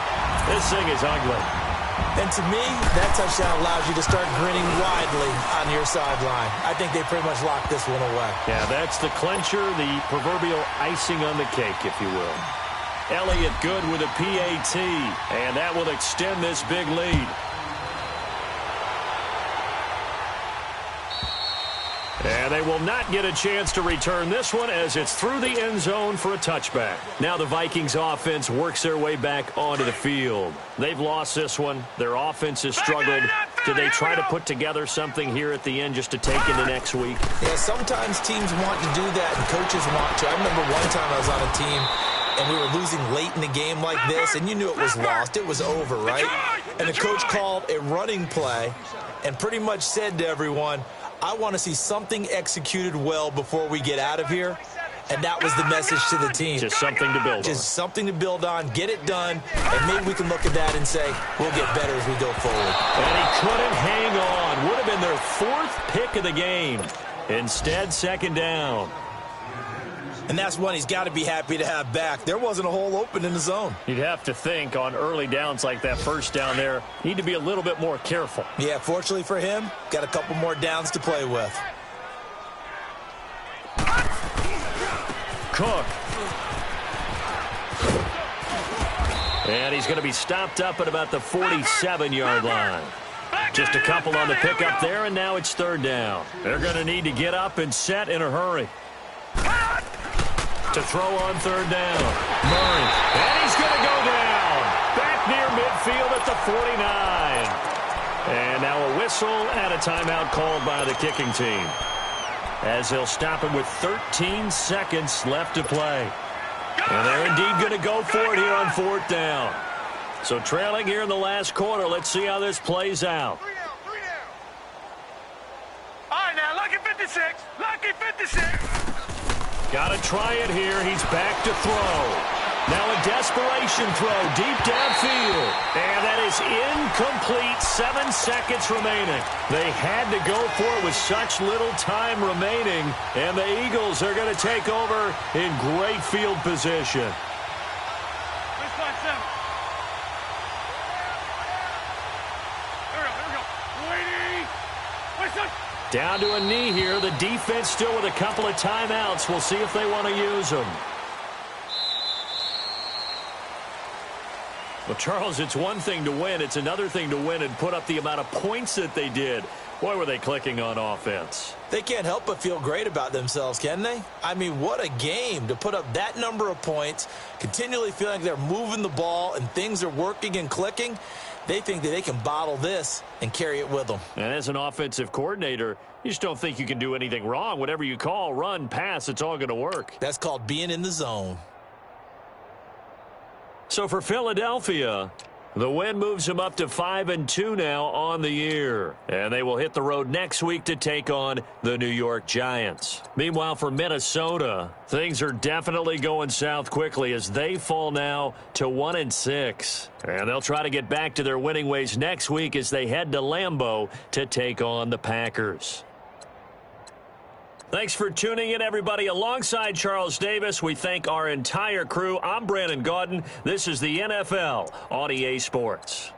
[SPEAKER 1] This thing is ugly.
[SPEAKER 2] And to me, that touchdown allows you to start grinning widely on your sideline. I think they pretty much locked this one away.
[SPEAKER 1] Yeah, that's the clincher, the proverbial icing on the cake, if you will. Elliott good with a PAT, and that will extend this big lead. And they will not get a chance to return this one as it's through the end zone for a touchback. Now the Vikings offense works their way back onto the field. They've lost this one. Their offense has struggled. Do they try to put together something here at the end just to take into next week?
[SPEAKER 2] Yeah, sometimes teams want to do that and coaches want to. I remember one time I was on a team and we were losing late in the game like this, and you knew it was lost. It was over, right? And the coach called a running play and pretty much said to everyone, I want to see something executed well before we get out of here. And that was the message to the team.
[SPEAKER 1] Just something to build on.
[SPEAKER 2] Just something to build on, get it done, and maybe we can look at that and say, we'll get better as we go forward.
[SPEAKER 1] And he couldn't hang on. Would have been their 4th pick of the game. Instead, 2nd down.
[SPEAKER 2] And that's one he's got to be happy to have back. There wasn't a hole open in the zone.
[SPEAKER 1] You'd have to think on early downs like that first down there, need to be a little bit more careful.
[SPEAKER 2] Yeah, fortunately for him, got a couple more downs to play with.
[SPEAKER 1] Cook. And he's going to be stopped up at about the 47-yard line. Just a couple on the pickup there, and now it's third down. They're going to need to get up and set in a hurry. To throw on third down. Murray. And he's going to go down. Back near midfield at the 49. And now a whistle and a timeout called by the kicking team, as they'll stop him with 13 seconds left to play. And they're indeed going to go for it here on fourth down. So trailing here in the last quarter. Let's see how this plays out.
[SPEAKER 3] 3 down, 3 down. All right, now, lucky 56. Lucky 56.
[SPEAKER 1] Got to try it here. He's back to throw. Now a desperation throw deep downfield. And that is incomplete. 7 seconds remaining. They had to go for it with such little time remaining. And the Eagles are going to take over in great field position. Down to a knee here. The defense still with a couple of timeouts. We'll see if they want to use them. Well, Charles, it's one thing to win. It's another thing to win and put up the amount of points that they did. Boy, were they clicking on offense.
[SPEAKER 2] They can't help but feel great about themselves, can they? I mean, what a game to put up that number of points, continually feeling like they're moving the ball and things are working and clicking. They think that they can bottle this and carry it with them.
[SPEAKER 1] And as an offensive coordinator, you just don't think you can do anything wrong. Whatever you call, run, pass, it's all going to work.
[SPEAKER 2] That's called being in the zone.
[SPEAKER 1] So for Philadelphia, the win moves them up to 5-2 now on the year. And they will hit the road next week to take on the New York Giants. Meanwhile, for Minnesota, things are definitely going south quickly as they fall now to 1-6. And they'll try to get back to their winning ways next week as they head to Lambeau to take on the Packers. Thanks for tuning in, everybody. Alongside Charles Davis, we thank our entire crew. I'm Brandon Gaudin. This is the NFL on EA Sports.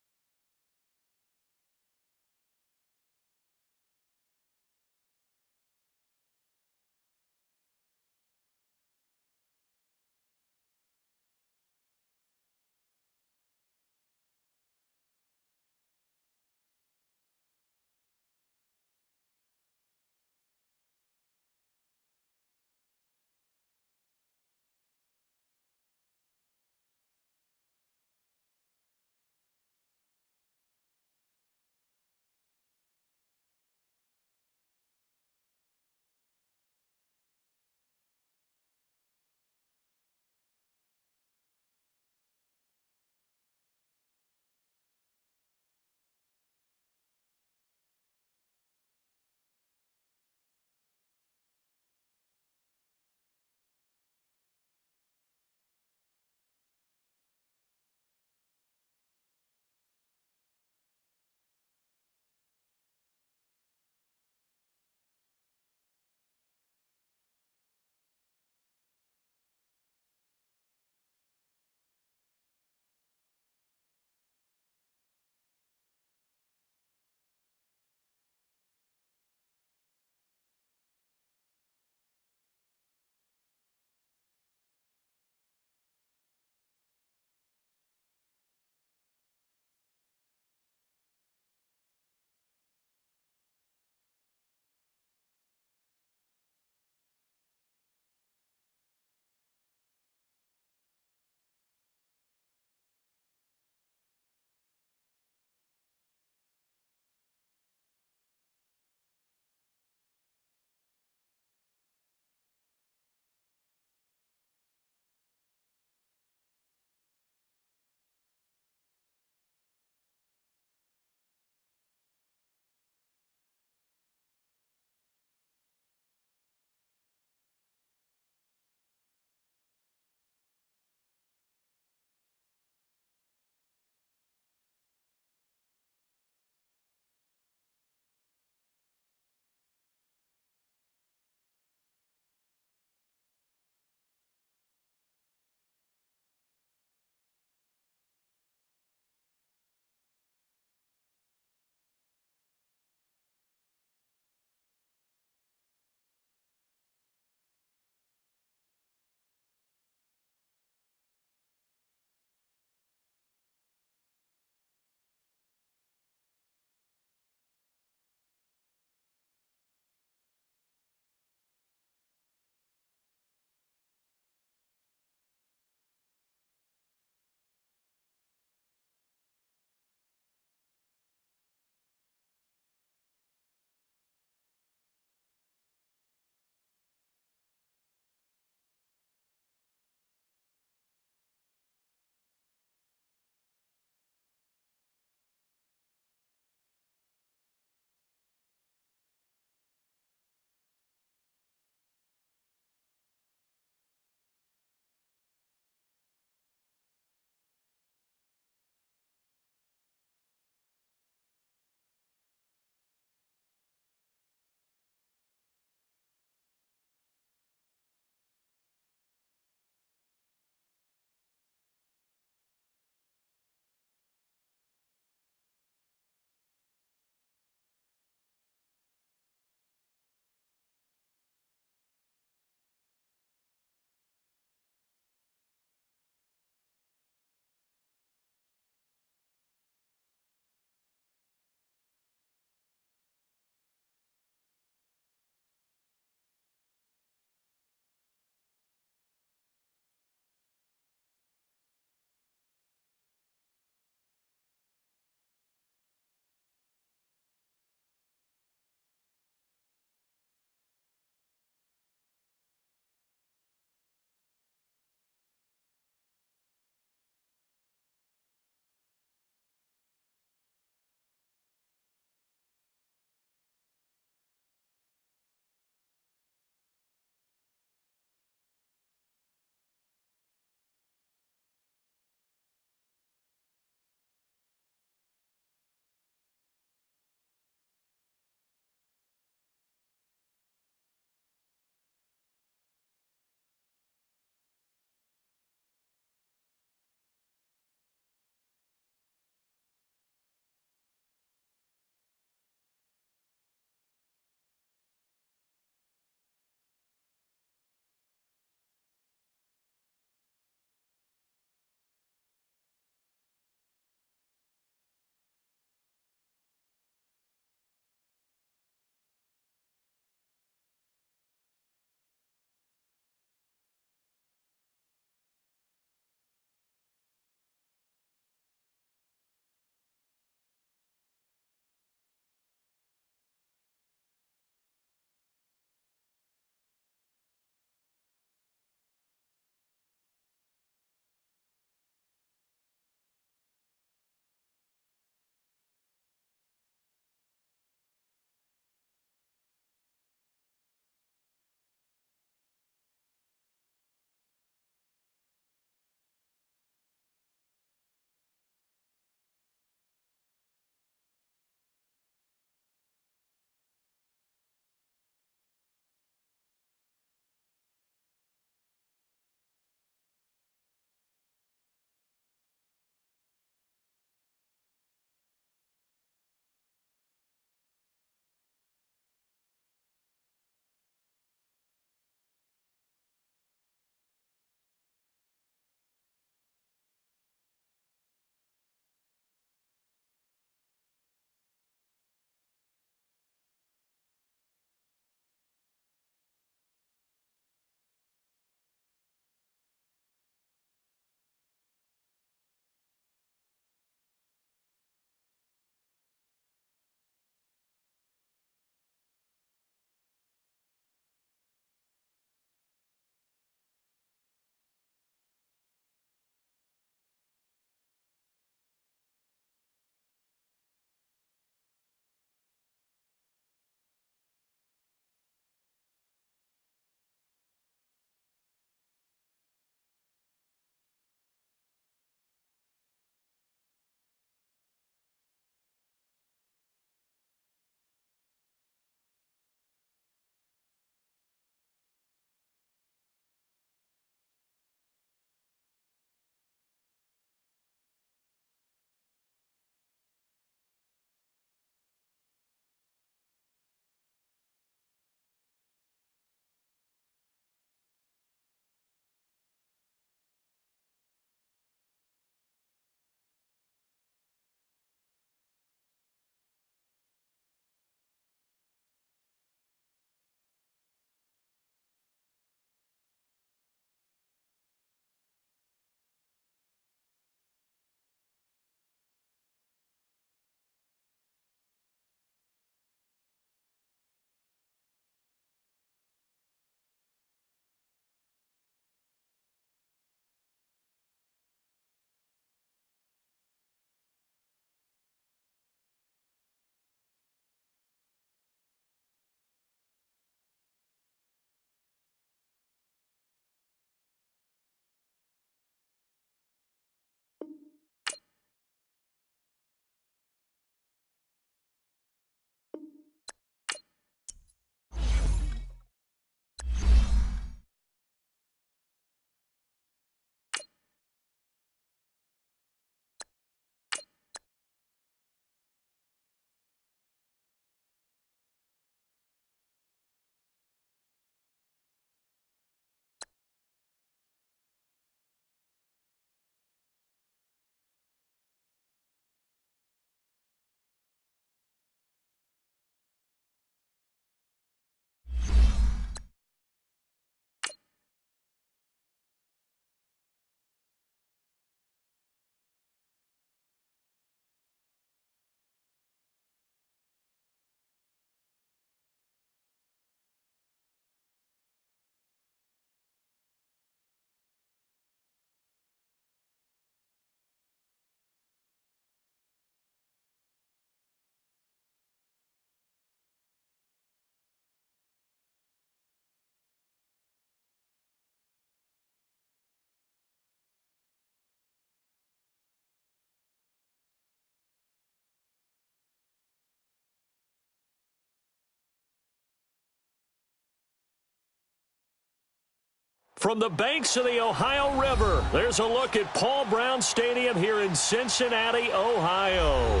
[SPEAKER 1] From the banks of the Ohio River, there's a look at Paul Brown Stadium here in Cincinnati, Ohio.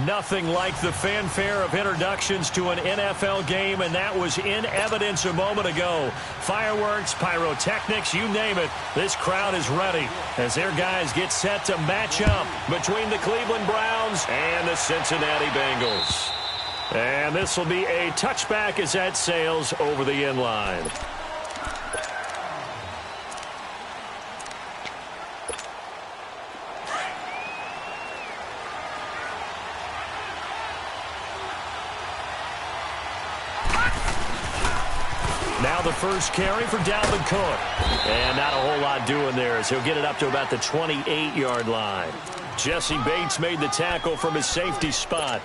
[SPEAKER 1] Nothing like the fanfare of introductions to an NFL game, and that was in evidence a moment ago. Fireworks, pyrotechnics, you name it, this crowd is ready as their guys get set to match up between the Cleveland Browns and the Cincinnati Bengals. And this will be a touchback as that sails over the end line. Now the first carry for Dalvin Cook. And not a whole lot doing there as he'll get it up to about the 28-yard line. Jesse Bates made the tackle from his safety spot.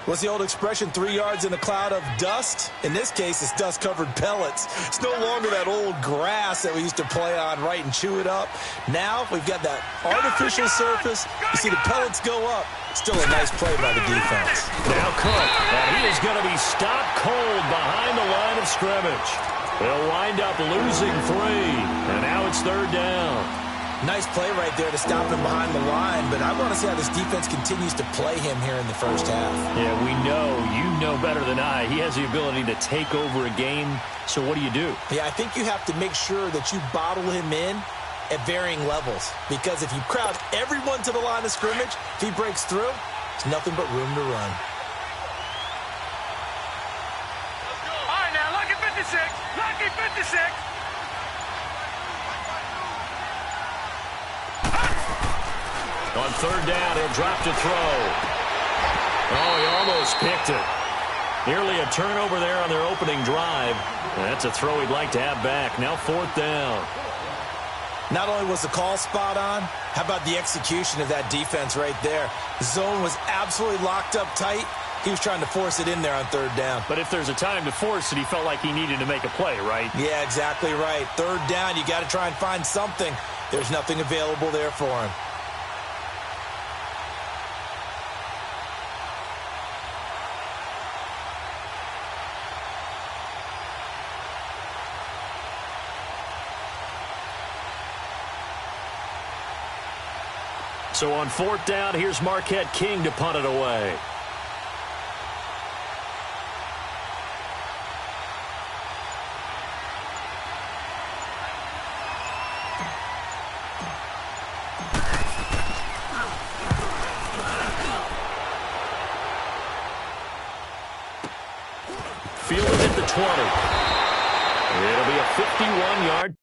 [SPEAKER 2] What's the old expression, 3 yards in a cloud of dust? In this case, it's dust-covered pellets. It's no longer that old grass that we used to play on, right, and chew it up. Now we've got that artificial surface. You see the pellets go up. Still a nice play by the defense.
[SPEAKER 1] Now Cook, and he is going to be stopped cold behind the line of scrimmage. They'll wind up losing 3, and now it's third down.
[SPEAKER 2] Nice play right there to stop him behind the line, but I want to see how this defense continues to play him here in the first half.
[SPEAKER 1] Yeah, we know, you know better than I, he has the ability to take over a game, so what do you do?
[SPEAKER 2] Yeah, I think you have to make sure that you bottle him in at varying levels, because if you crowd everyone to the line of scrimmage, if he breaks through, there's nothing but room to run.
[SPEAKER 3] All right, now, lucky 56. Lucky 56.
[SPEAKER 1] On third down, he'll drop to throw. Oh, he almost picked it. Nearly a turnover there on their opening drive. That's a throw he'd like to have back. Now fourth down.
[SPEAKER 2] Not only was the call spot on, how about the execution of that defense right there? The zone was absolutely locked up tight. He was trying to force it in there on third down.
[SPEAKER 1] But if there's a time to force it, he felt like he needed to make a play, right?
[SPEAKER 2] Yeah, exactly right. Third down, you got to try and find something. There's nothing available there for him.
[SPEAKER 1] So on fourth down, here's Marquette King to punt it away. Fielded at the 20. It'll be a 51-yard.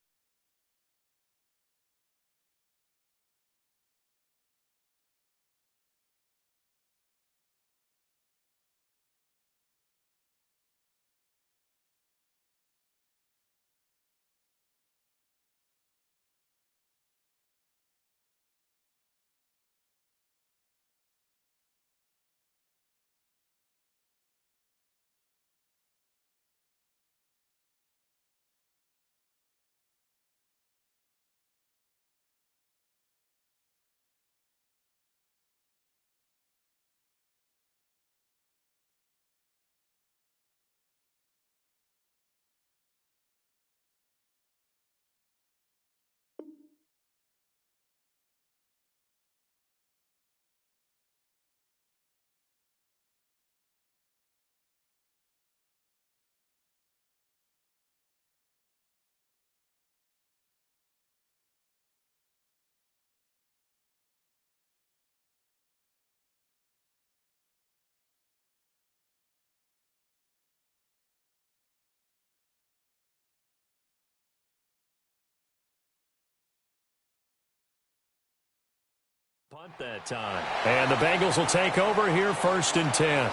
[SPEAKER 1] Punt that time. And the Bengals will take over here first and 10.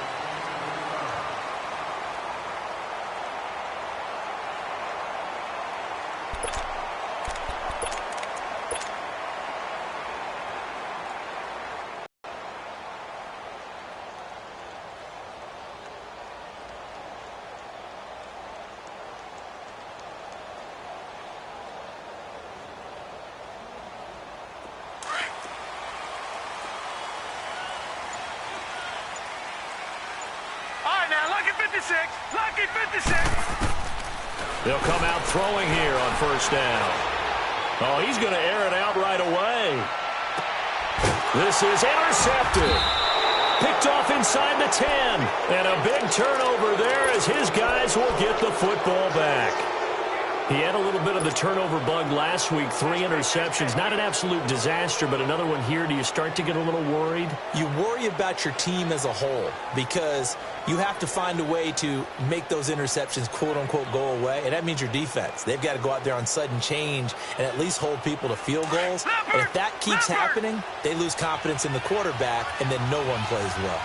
[SPEAKER 3] Lucky 56.
[SPEAKER 1] They'll come out throwing here on first down. Oh, he's going to air it out right away. This is intercepted. Picked off inside the 10. And a big turnover there as his guys will get the football back. He had a little bit of the turnover bug last week, 3 interceptions. Not an absolute disaster, but another one here. Do you start to get a little worried?
[SPEAKER 2] You worry about your team as a whole because you have to find a way to make those interceptions, quote-unquote, go away, and that means your defense. They've got to go out there on sudden change and at least hold people to field goals. And if that keeps happening, they lose confidence in the quarterback, and then no one plays well.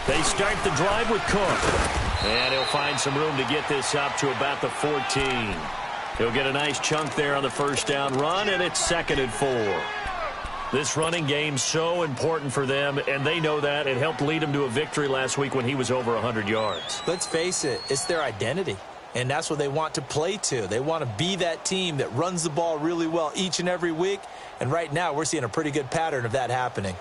[SPEAKER 1] They start the drive with Cook. And he'll find some room to get this up to about the 14. He'll get a nice chunk there on the first down run, and it's 2nd and 4. This running game's so important for them, and they know that. It helped lead them to a victory last week when he was over 100 yards.
[SPEAKER 2] Let's face it, it's their identity, and that's what they want to play to. They want to be that team that runs the ball really well each and every week, and right now we're seeing a pretty good pattern of that happening.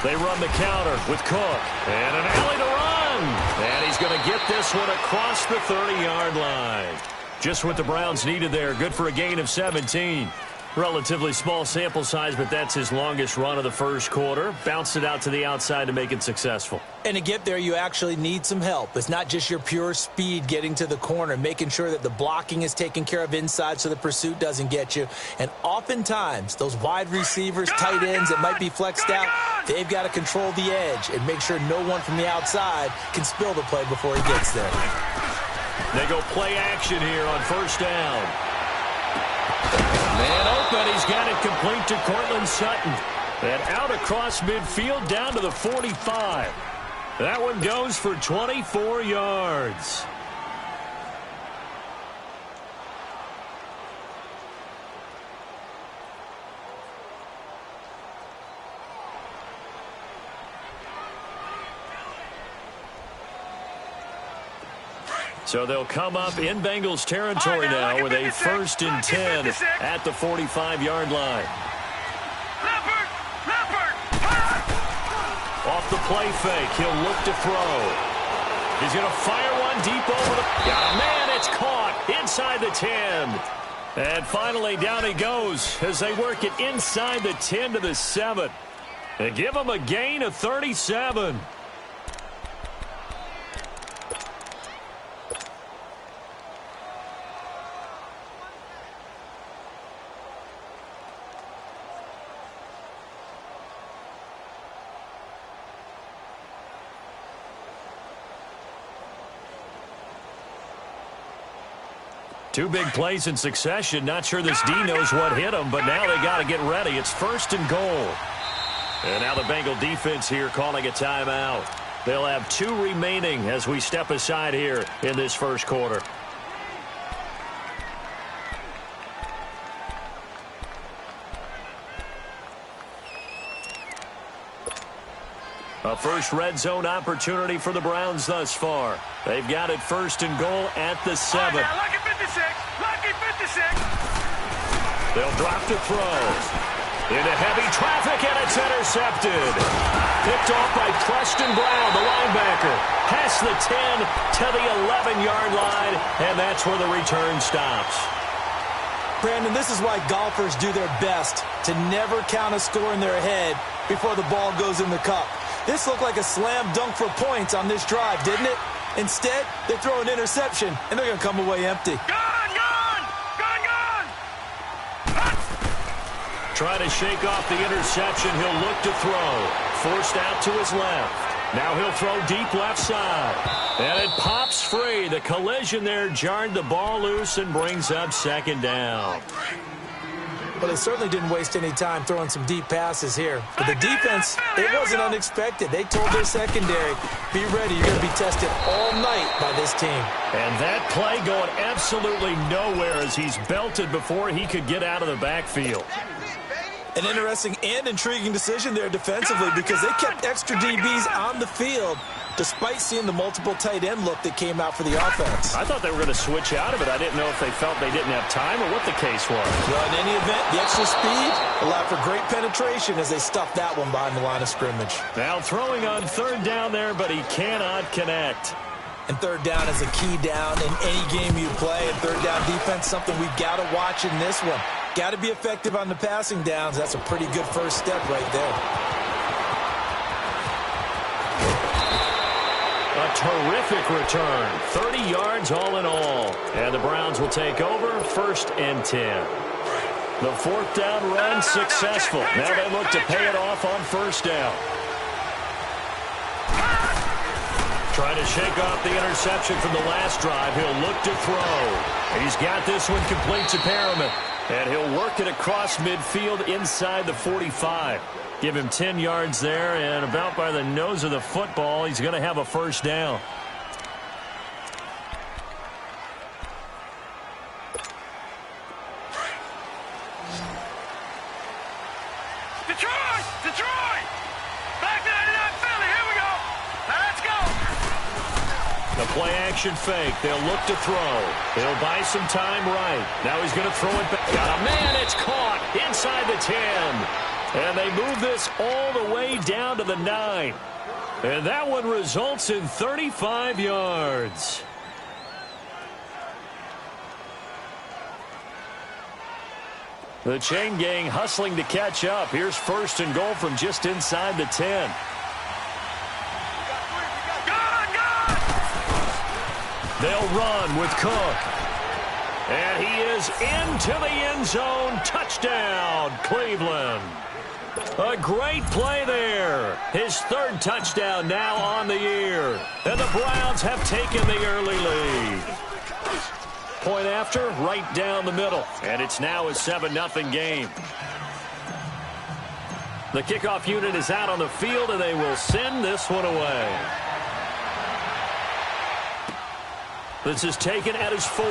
[SPEAKER 1] They run the counter with Cook. And an alley to run. And he's going to get this one across the 30-yard line. Just what the Browns needed there. Good for a gain of 17. Relatively small sample size, but that's his longest run of the first quarter. Bounced it out to the outside to make it successful.
[SPEAKER 2] And to get there, you actually need some help. It's not just your pure speed getting to the corner, making sure that the blocking is taken care of inside so the pursuit doesn't get you. And oftentimes, those wide receivers, tight ends that might be flexed out, they've got to control the edge and make sure no one from the outside can spill the play before he gets there.
[SPEAKER 1] They go play action here on first down. Man open, he's got it complete to Cortland Sutton. And out across midfield down to the 45. That one goes for 24 yards. So they'll come up in Bengals territory now with a 1st and 10 at the 45-yard line. Off the play fake, he'll look to throw. He's going to fire one deep over the... Man, it's caught inside the 10. And finally, down he goes as they work it inside the 10 to the 7. They give him a gain of 37. Two big plays in succession. Not sure this D knows what hit him, but now they got to get ready. It's 1st and goal. And now the Bengal defense here calling a timeout. They'll have 2 remaining as we step aside here in this first quarter. A first red zone opportunity for the Browns thus far. They've got it 1st and goal at the 7.
[SPEAKER 3] Lucky 56. Lucky 56.
[SPEAKER 1] They'll drop to throw. Into heavy traffic, and it's intercepted. Picked off by Preston Brown, the linebacker. Past the 10 to the 11-yard line, and that's where the return stops.
[SPEAKER 2] Brandon, this is why golfers do their best to never count a score in their head before the ball goes in the cup. This looked like a slam dunk for points on this drive, didn't it? Instead, they throw an interception, and they're going to come away empty.
[SPEAKER 1] Trying to shake off the interception. He'll look to throw. Forced out to his left. Now he'll throw deep left side. And it pops free. The collision there jarred the ball loose and brings up 2nd down.
[SPEAKER 2] Well, they certainly didn't waste any time throwing some deep passes here. But the defense, it wasn't unexpected. They told their secondary, be ready. You're going to be tested all night by this team.
[SPEAKER 1] And that play going absolutely nowhere as he's belted before he could get out of the backfield.
[SPEAKER 2] An interesting and intriguing decision there defensively because they kept extra DBs on the field despite seeing the multiple tight end look that came out for the offense.
[SPEAKER 1] I thought they were going to switch out of it. I didn't know if they felt they didn't have time or what the case was.
[SPEAKER 2] Well, in any event, the extra speed allowed for great penetration as they stuffed that one behind the line of scrimmage.
[SPEAKER 1] Now throwing on third down there, but he cannot connect.
[SPEAKER 2] And third down is a key down in any game you play. And third down defense, something we've got to watch in this one. Got to be effective on the passing downs. That's a pretty good first step right there.
[SPEAKER 1] A terrific return. 30 yards all in all. And the Browns will take over 1st and 10. The fourth down run successful. Now they look to pay it off on first down. Trying to shake off the interception from the last drive. He'll look to throw. He's got this one complete to Perriman. And he'll work it across midfield inside the 45. Give him 10 yards there, and about by the nose of the football, he's going to have a first down.
[SPEAKER 3] Detroit! Detroit! Back to 99 Philly. Here we go. Now let's go.
[SPEAKER 1] The play-action fake. They'll look to throw. He'll buy some time right. Now he's going to throw it back. Got a man. It's caught inside the 10. And they move this all the way down to the 9. And that one results in 35 yards. The chain gang hustling to catch up. Here's 1st and goal from just inside the 10. They'll run with Cook. And he is into the end zone. Touchdown, Cleveland. A great play there. His 3rd touchdown now on the year. And the Browns have taken the early lead. Point after, right down the middle. And it's now a 7-0 game. The kickoff unit is out on the field, and they will send this one away. This is taken at his 4.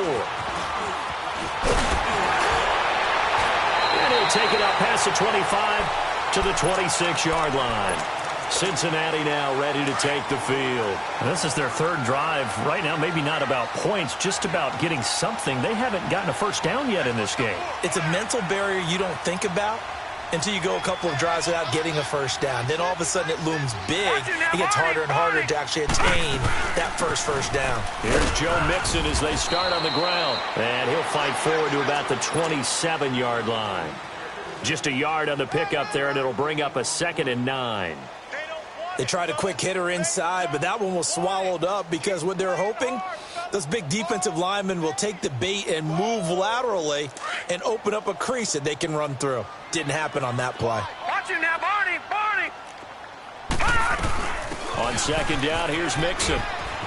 [SPEAKER 1] And he'll take it out past the 25 to the 26-yard line. Cincinnati now ready to take the field. This is their 3rd drive. Right now, maybe not about points, just about getting something. They haven't gotten a first down yet in this game.
[SPEAKER 2] It's a mental barrier you don't think about until you go a couple of drives without getting a first down. Then all of a sudden it looms big. It gets harder and harder to actually attain that first down.
[SPEAKER 1] Here's Joe Mixon as they start on the ground. And he'll fight forward to about the 27-yard line. Just a yard on the pickup there, and it'll bring up a 2nd and 9.
[SPEAKER 2] They tried a quick hitter inside, but that one was swallowed up because what they're hoping, those big defensive linemen will take the bait and move laterally and open up a crease that they can run through. Didn't happen on that play.
[SPEAKER 3] Watch him now, Barney. Barney.
[SPEAKER 1] On 2nd down, here's Mixon.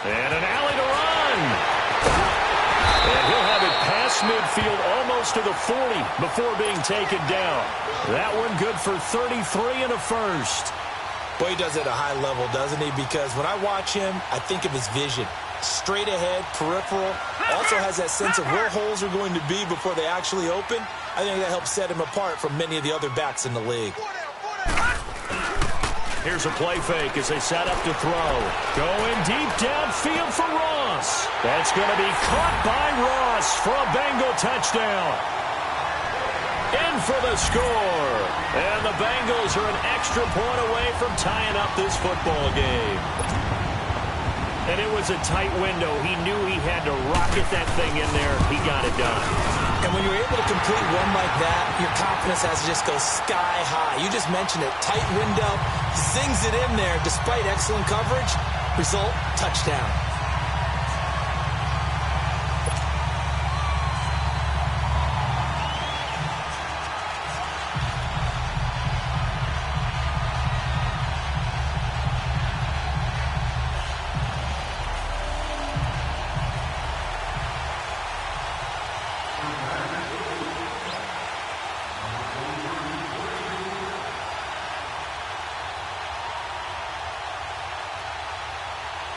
[SPEAKER 1] And an alley to run. And he'll have it past midfield almost to the 40 before being taken down. That one good for 33 and a first.
[SPEAKER 2] Boy, he does it at a high level, doesn't he? Because when I watch him, I think of his vision. Straight ahead, peripheral. Also has that sense of where holes are going to be before they actually open. I think that helps set him apart from many of the other backs in the league.
[SPEAKER 1] Here's a play fake as they set up to throw. Going deep downfield for Ross. That's going to be caught by Ross for a Bengal touchdown. In for the score. And the Bengals are an extra point away from tying up this football game. And it was a tight window. He knew he had to rocket that thing in there. He got it done.
[SPEAKER 2] And when you're able to complete one like that, your confidence has to just go sky high. You just mentioned it. Tight window. Zings it in there despite excellent coverage. Result, touchdown.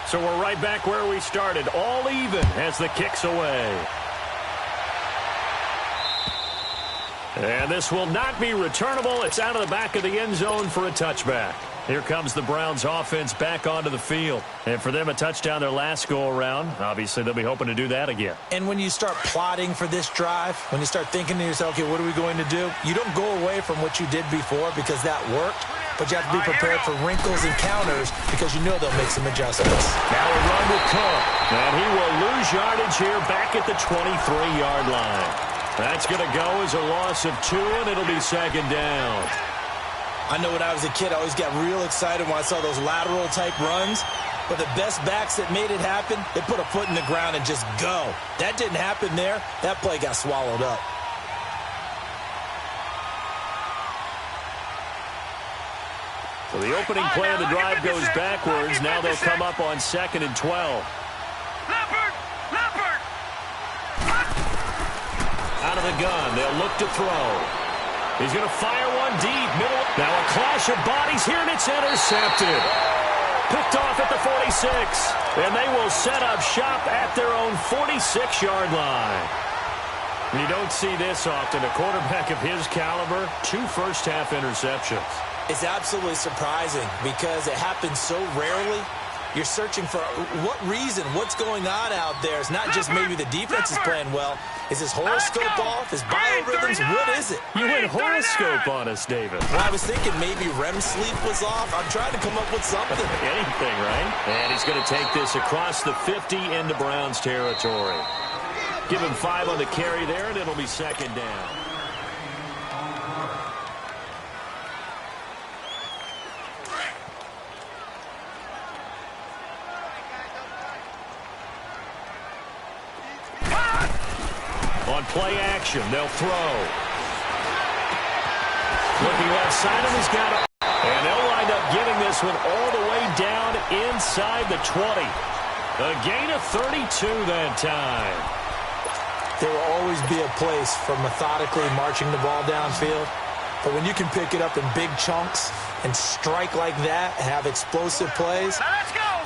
[SPEAKER 1] So we're right back where we started, all even as the kick's away. And this will not be returnable. It's out of the back of the end zone for a touchback. Here comes the Browns offense back onto the field. And for them, a touchdown their last go-around. Obviously, they'll be hoping to do that again.
[SPEAKER 2] And when you start plotting for this drive, when you start thinking to yourself, okay, what are we going to do? You don't go away from what you did before because that worked, but you have to be prepared for wrinkles and counters because you know they'll make some adjustments.
[SPEAKER 1] Now a run with Cook. And he will lose yardage here back at the 23-yard line. That's going to go as a loss of 2, and it'll be second down.
[SPEAKER 2] I know when I was a kid, I always got real excited when I saw those lateral-type runs. But the best backs that made it happen, they put a foot in the ground and just go. That didn't happen there. That play got swallowed up.
[SPEAKER 1] So the opening play of the drive goes backwards. Now they'll come up on 2nd and 12.
[SPEAKER 3] Leopard!
[SPEAKER 1] Out of the gun, they'll look to throw. He's going to fire one deep, middle. Now a clash of bodies here, and it's intercepted. Picked off at the 46. And they will set up shop at their own 46-yard line. You don't see this often. A quarterback of his caliber, 2 first-half interceptions.
[SPEAKER 2] It's absolutely surprising because it happens so rarely. You're searching for what reason, what's going on out there. It's not just maybe the defense is playing well. Is his horoscope off? His biorhythms? What is it?
[SPEAKER 1] You went horoscope on us, David.
[SPEAKER 2] Well, I was thinking maybe REM sleep was off. I'm trying to come up with something.
[SPEAKER 1] Anything, right? And he's going to take this across the 50 into Browns territory. Give him 5 on the carry there, and it'll be second down. On play action, they'll throw. Looking left side, and he's got it. And they'll wind up getting this one all the way down inside the 20. A gain of 32 that time.
[SPEAKER 2] There will always be a place for methodically marching the ball downfield. But when you can pick it up in big chunks and strike like that, have explosive plays,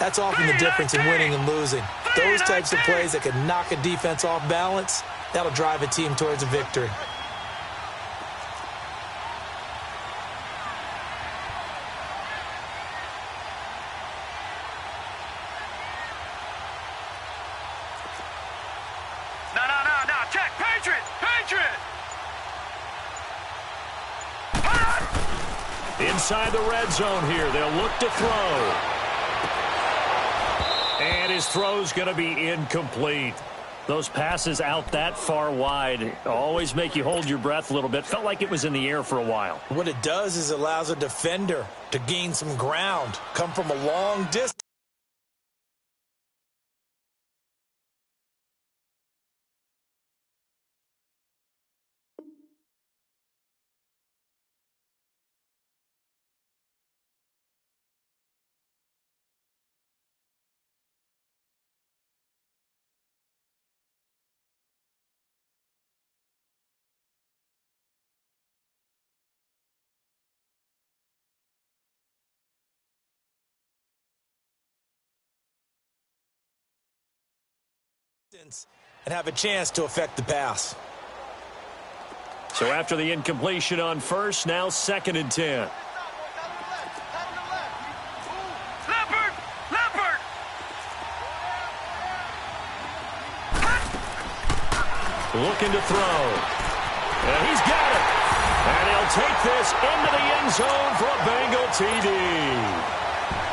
[SPEAKER 2] that's often the difference in winning and losing. Those types of plays that can knock a defense off balance, that'll drive a team towards a victory.
[SPEAKER 3] No. Check. Patriot.
[SPEAKER 1] Inside the red zone here, they'll look to throw. And his throw's going to be incomplete. Those passes out that far wide always make you hold your breath a little bit. Felt like it was in the air for a while.
[SPEAKER 2] What it does is it allows a defender to gain some ground, come from a long distance. And have a chance to affect the pass.
[SPEAKER 1] So after the incompletion on first, now 2nd and 10.
[SPEAKER 3] Leopard!
[SPEAKER 1] Looking to throw. And he's got it. And he'll take this into the end zone for a Bengal TD.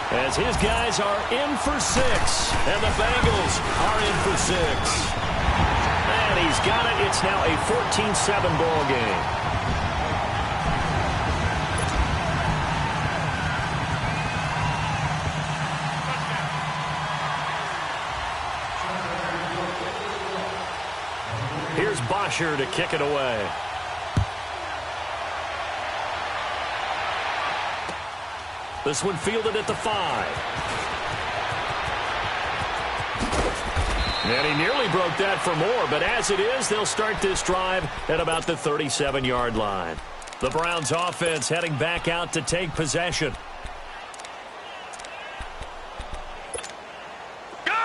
[SPEAKER 1] As his guys are in for 6, and the Bengals are in for 6. And he's got it. It's now a 14-7 ball game. Here's Bosher to kick it away. This one fielded at the 5. And he nearly broke that for more, but as it is, they'll start this drive at about the 37-yard line. The Browns offense heading back out to take possession.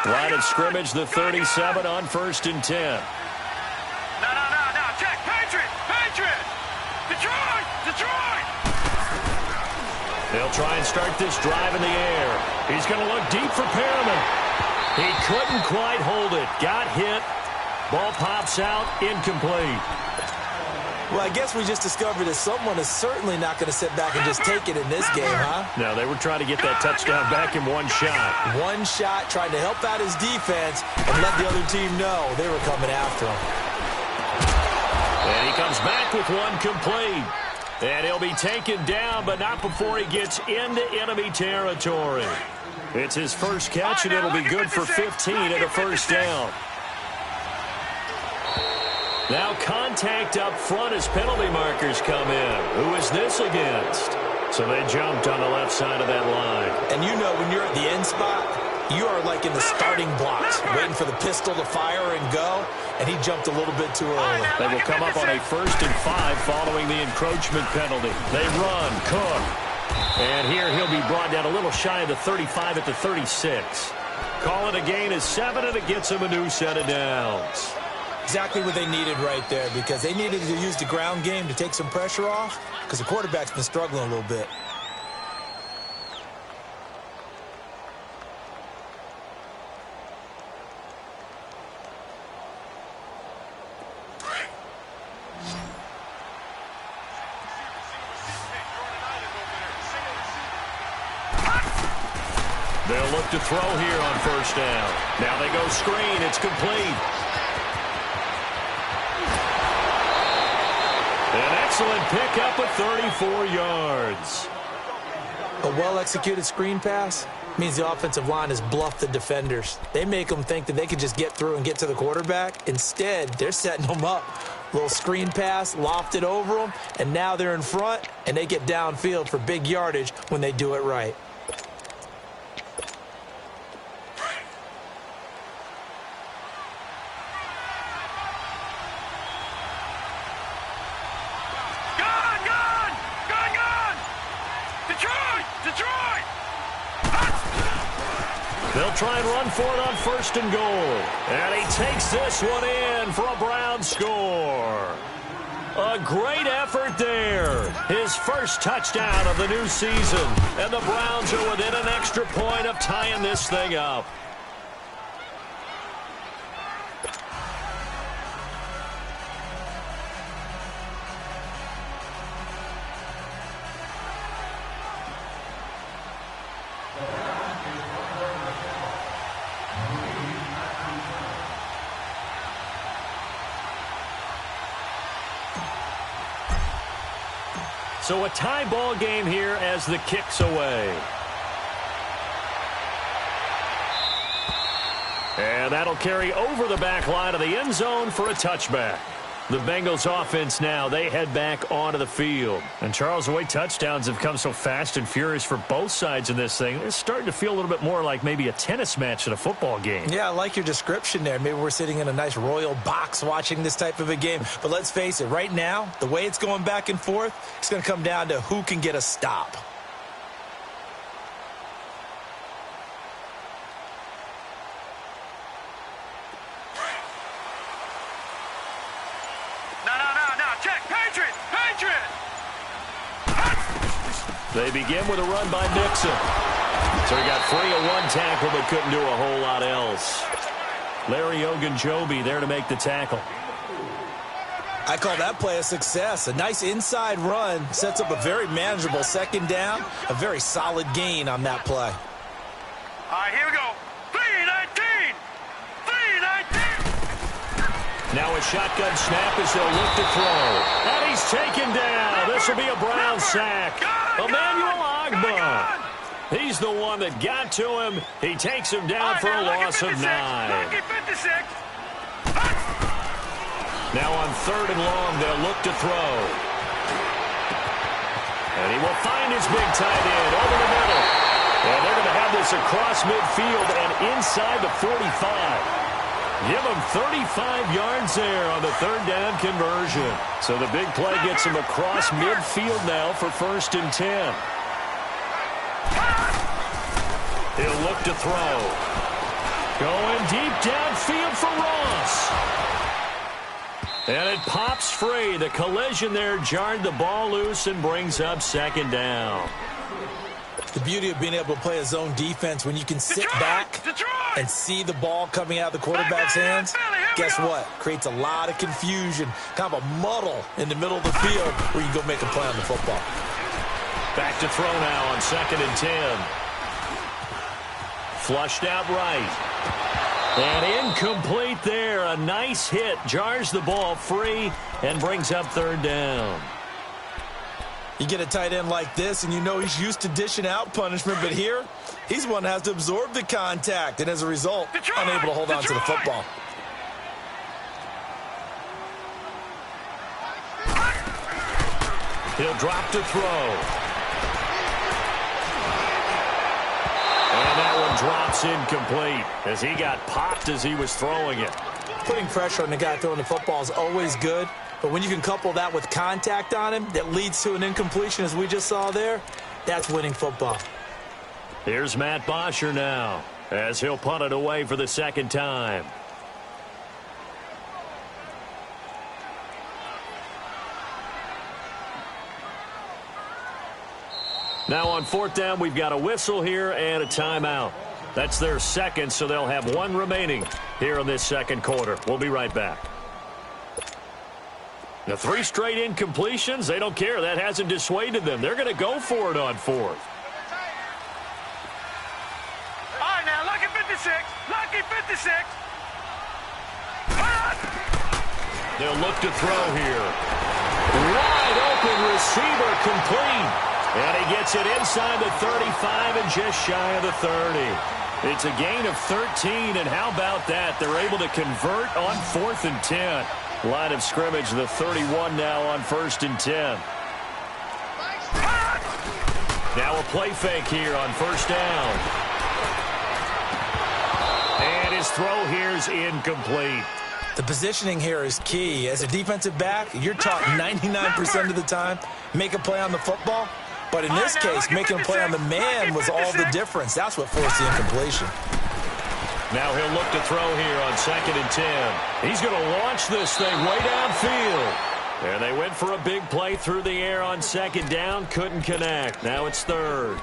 [SPEAKER 1] Line of scrimmage, the 37 on 1st and 10.
[SPEAKER 3] No. Check. Patriot! Detroit!
[SPEAKER 1] They'll try and start this drive in the air. He's going to look deep for Perriman. He couldn't quite hold it. Got hit. Ball pops out. Incomplete.
[SPEAKER 2] Well, I guess we just discovered that someone is certainly not going to sit back and just take it in this game, huh?
[SPEAKER 1] No, they were trying to get that touchdown back in one shot.
[SPEAKER 2] One shot, trying to help out his defense and let the other team know they were coming after him.
[SPEAKER 1] And he comes back with one complete. And he'll be taken down, but not before he gets into enemy territory. It's his first catch, and it'll be good for 15 and a first down. Now contact up front as penalty markers come in. Who is this against? So they jumped on the left side of that line.
[SPEAKER 2] And you know when you're at the end spot, you are like in the starting blocks, waiting for the pistol to fire and go, and he jumped a little bit too early.
[SPEAKER 1] They will come up on a 1st and 5 following the encroachment penalty. They run, Cook. And here he'll be brought down a little shy of the 35 at the 36. Call it a gain of 7, and it gets him a new set of downs.
[SPEAKER 2] Exactly what they needed right there, because they needed to use the ground game to take some pressure off, because the quarterback's been struggling a little bit.
[SPEAKER 1] They'll look to throw here on 1st down. Now they go screen. It's complete. An excellent pickup at 34 yards.
[SPEAKER 2] A well-executed screen pass means the offensive line has bluffed the defenders. They make them think that they could just get through and get to the quarterback. Instead, they're setting them up. Little screen pass, lofted over them, and now they're in front, and they get downfield for big yardage when they do it right.
[SPEAKER 1] They'll try and run for it on 1st and goal. And he takes this one in for a Brown score. A great effort there. His first touchdown of the new season. And the Browns are within an extra point of tying this thing up. So a tie ball game here as the kick's away. And that'll carry over the back line of the end zone for a touchback. The Bengals offense now, they head back onto the field. And Charles, the way touchdowns have come so fast and furious for both sides in this thing, it's starting to feel a little bit more like maybe a tennis match than a football game.
[SPEAKER 2] Yeah, I like your description there. Maybe we're sitting in a nice royal box watching this type of a game. But let's face it, right now, the way it's going back and forth, it's going to come down to who can get a stop.
[SPEAKER 1] They begin with a run by Nixon. So he got free of one tackle but couldn't do a whole lot else. Larry Ogunjobi there to make the tackle.
[SPEAKER 2] I call that play a success. A nice inside run sets up a very manageable 2nd down. A very solid gain on that play.
[SPEAKER 3] All right, here we go. 3-19! 3-19!
[SPEAKER 1] Now a shotgun snap as they'll look to throw. And he's taken down. This will be a Brown sack. Emmanuel Ogbah. He's the one that got to him. He takes him down for a loss of 9. Now on 3rd and long, they'll look to throw. And he will find his big tight end over the middle. And they're going to have this across midfield and inside the 45. Give him 35 yards there on the 3rd down conversion. So the big play gets him across midfield now for 1st and 10. He'll look to throw. Going deep downfield for Ross. And it pops free. The collision there jarred the ball loose and brings up 2nd down.
[SPEAKER 2] The beauty of being able to play a zone defense when you can sit back and see the ball coming out of the quarterback's hands, guess what? Creates a lot of confusion, kind of a muddle in the middle of the field where you go make a play on the football.
[SPEAKER 1] Back to throw now on 2nd and 10. Flushed out right. And incomplete there. A nice hit. Jars the ball free and brings up 3rd down.
[SPEAKER 2] You get a tight end like this, and you know he's used to dishing out punishment, but here, he's the one that has to absorb the contact, and as a result, unable to hold on to the football.
[SPEAKER 1] He'll drop to throw. And that one drops incomplete as he got popped as he was throwing it.
[SPEAKER 2] Putting pressure on the guy throwing the football is always good, but when you can couple that with contact on him that leads to an incompletion as we just saw there, that's winning football.
[SPEAKER 1] Here's Matt Bosher now as he'll punt it away for the 2nd time. Now on 4th down, we've got a whistle here and a timeout. That's their 2nd, so they'll have 1 remaining here in this 2nd quarter. We'll be right back. The 3 straight incompletions, they don't care. That hasn't dissuaded them. They're going to go for it on 4th.
[SPEAKER 3] All right, now, lucky 56. Lucky 56.
[SPEAKER 1] They'll look to throw here. Wide open receiver complete. And he gets it inside the 35 and just shy of the 30. It's a gain of 13, and how about that? They're able to convert on 4th and 10. Line of scrimmage, the 31 now on 1st and 10. Now a play fake here on 1st down. And his throw here is incomplete.
[SPEAKER 2] The positioning here is key. As a defensive back, you're taught 99% of the time, make a play on the football. But in this case, making a play on the man was all the difference. That's what forced the incompletion.
[SPEAKER 1] Now he'll look to throw here on 2nd and 10. He's going to launch this thing way downfield. And they went for a big play through the air on 2nd down. Couldn't connect. Now it's 3rd.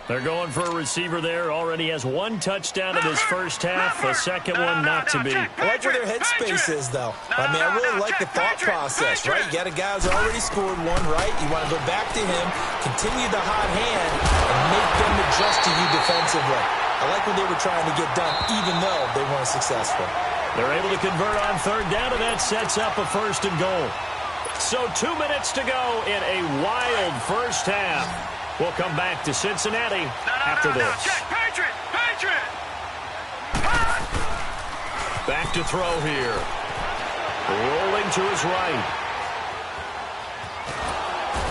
[SPEAKER 1] They're going for a receiver there. Already has 1 touchdown in his first half. A 2nd one not to be.
[SPEAKER 2] I like where their headspace is, though. I mean, I really like the thought process, right? You got a guy who's already scored 1, right? You want to go back to him, continue the hot hand, and make them adjust to you defensively. I like what they were trying to get done, even though they weren't successful.
[SPEAKER 1] They're able to convert on 3rd down, and that sets up a 1st and goal. So 2 minutes to go in a wild first half. We'll come back to Cincinnati after this.
[SPEAKER 3] Patriot! Patriot!
[SPEAKER 1] Back to throw here. Rolling to his right.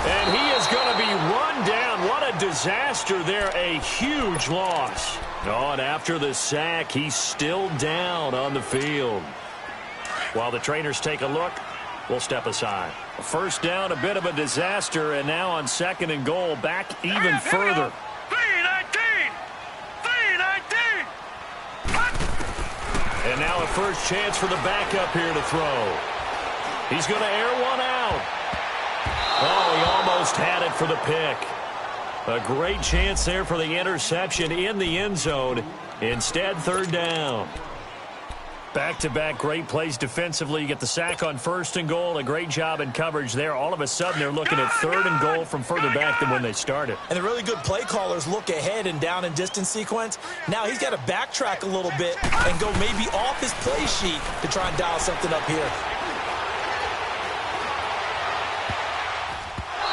[SPEAKER 1] And he is going to be run down. What a disaster there. A huge loss. Oh, and after the sack, he's still down on the field. While the trainers take a look, we'll step aside. 1st down, a bit of a disaster, and now on 2nd and goal, back even further.
[SPEAKER 3] 3-19! 3-19!
[SPEAKER 1] And now a first chance for the backup here to throw. He's going to air one out. Oh, he almost had it for the pick. A great chance there for the interception in the end zone. Instead, 3rd down. Back-to-back great plays defensively. You get the sack on 1st and goal. A great job in coverage there. All of a sudden, they're looking at 3rd and goal from further back than when they started.
[SPEAKER 2] And the really good play callers look ahead and down and distance sequence. Now he's got to backtrack a little bit and go maybe off his play sheet to try and dial something up here.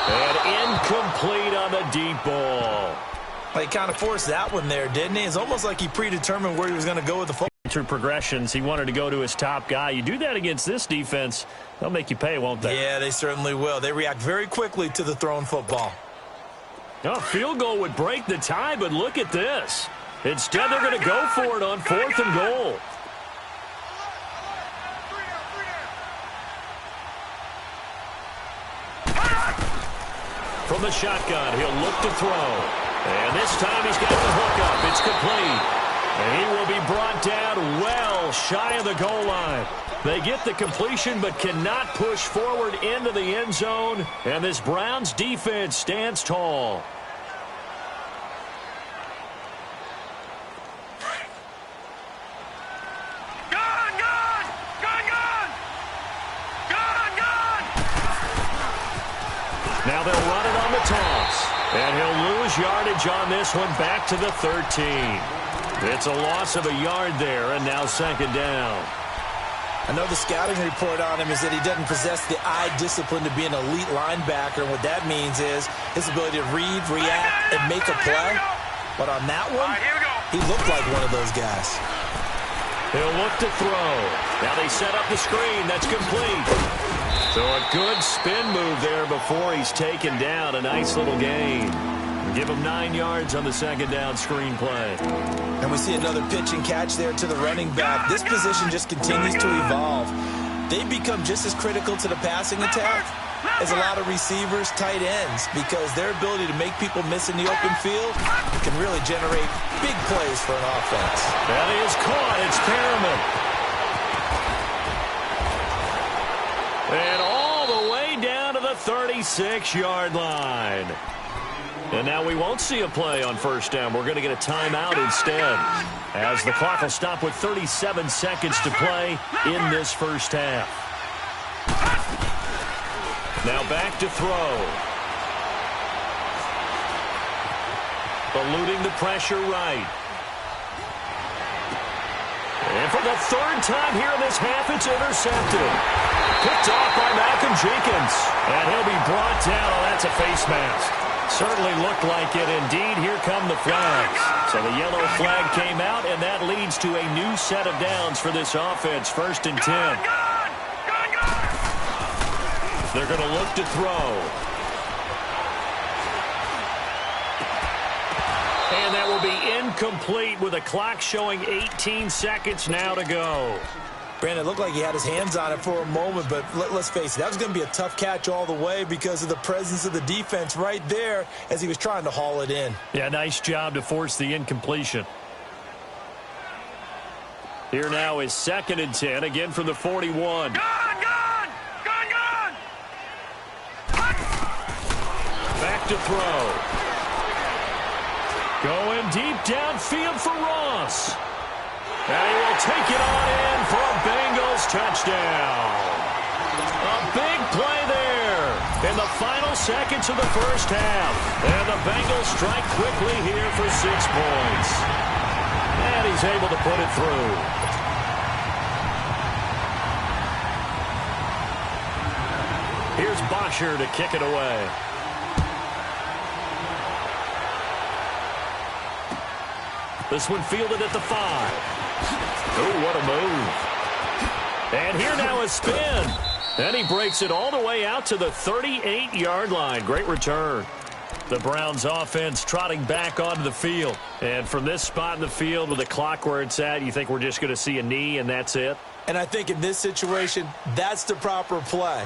[SPEAKER 1] And incomplete on the deep ball.
[SPEAKER 2] Well, he kind of forced that one there, didn't he? It's almost like he predetermined where he was going to go with the football.
[SPEAKER 1] Through progressions, he wanted to go to his top guy. You do that against this defense, they'll make you pay, won't they?
[SPEAKER 2] Yeah, they certainly will. They react very quickly to the thrown football.
[SPEAKER 1] A field goal would break the tie, but look at this. Instead, they're going to go for it on 4th and goal. From the shotgun, he'll look to throw. And this time he's got the hook up. It's complete. And he will be brought down well shy of the goal line. They get the completion but cannot push forward into the end zone. And this Browns defense stands tall. Now they'll run it on the toss. And he'll lose yardage on this one back to the 13. It's a loss of a yard there, and now second down.
[SPEAKER 2] I know the scouting report on him is that he doesn't possess the eye discipline to be an elite linebacker. What that means is his ability to read, react, and make a play. But on that one, he looked like one of those guys.
[SPEAKER 1] He'll look to throw. Now they set up the screen. That's complete. So a good spin move there before he's taken down. A nice little gain. Give him 9 yards on the second down screen play.
[SPEAKER 2] And we see another pitch and catch there to the running back. This position just continues to evolve. They become just as critical to the passing attack as a lot of receivers, tight ends, because their ability to make people miss in the open field can really generate big plays for an offense.
[SPEAKER 1] That is caught. It's Perriman. And all the way down to the 36-yard line. And now we won't see a play on first down. We're going to get a timeout instead, as the clock will stop with 37 seconds to play in this first half. Now back to throw. Eluding the pressure right. And for the third time here in this half, it's intercepted. Picked off by Malcolm Jenkins. And he'll be brought down. Oh, that's a face mask. Certainly looked like it indeed. Here come the flags. So the yellow flag came out, and that leads to a new set of downs for this offense. 1st and 10. They're going to look to throw. And that will be incomplete with a clock showing 18 seconds now to go.
[SPEAKER 2] Brandon, it looked like he had his hands on it for a moment, but let's face it, that was going to be a tough catch all the way because of the presence of the defense right there as he was trying to haul it in.
[SPEAKER 1] Yeah, nice job to force the incompletion. Here now is 2nd and 10, again from the 41. Back to throw. Going deep downfield for Ross. And he will take it on in for a Bengals touchdown. A big play there in the final seconds of the first half. And the Bengals strike quickly here for 6 points. And he's able to put it through. Here's Bosher to kick it away. This one fielded at the 5. Oh, what a move. And here now a spin. And he breaks it all the way out to the 38-yard line. Great return. The Browns offense trotting back onto the field. And from this spot in the field with the clock where it's at, you think we're just going to see a knee and that's it?
[SPEAKER 2] And I think in this situation, that's the proper play.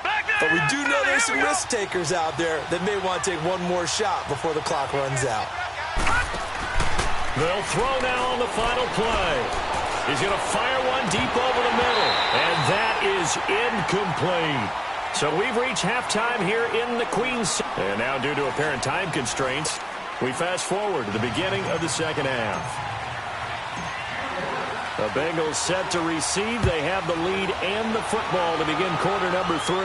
[SPEAKER 2] But we do know there's some risk takers out there that may want to take one more shot before the clock runs out.
[SPEAKER 1] They'll throw now on the final play. He's going to fire one deep over the middle. And that is incomplete. So we've reached halftime here in the Queens. And now due to apparent time constraints, we fast forward to the beginning of the second half. The Bengals set to receive. They have the lead and the football to begin quarter number 3.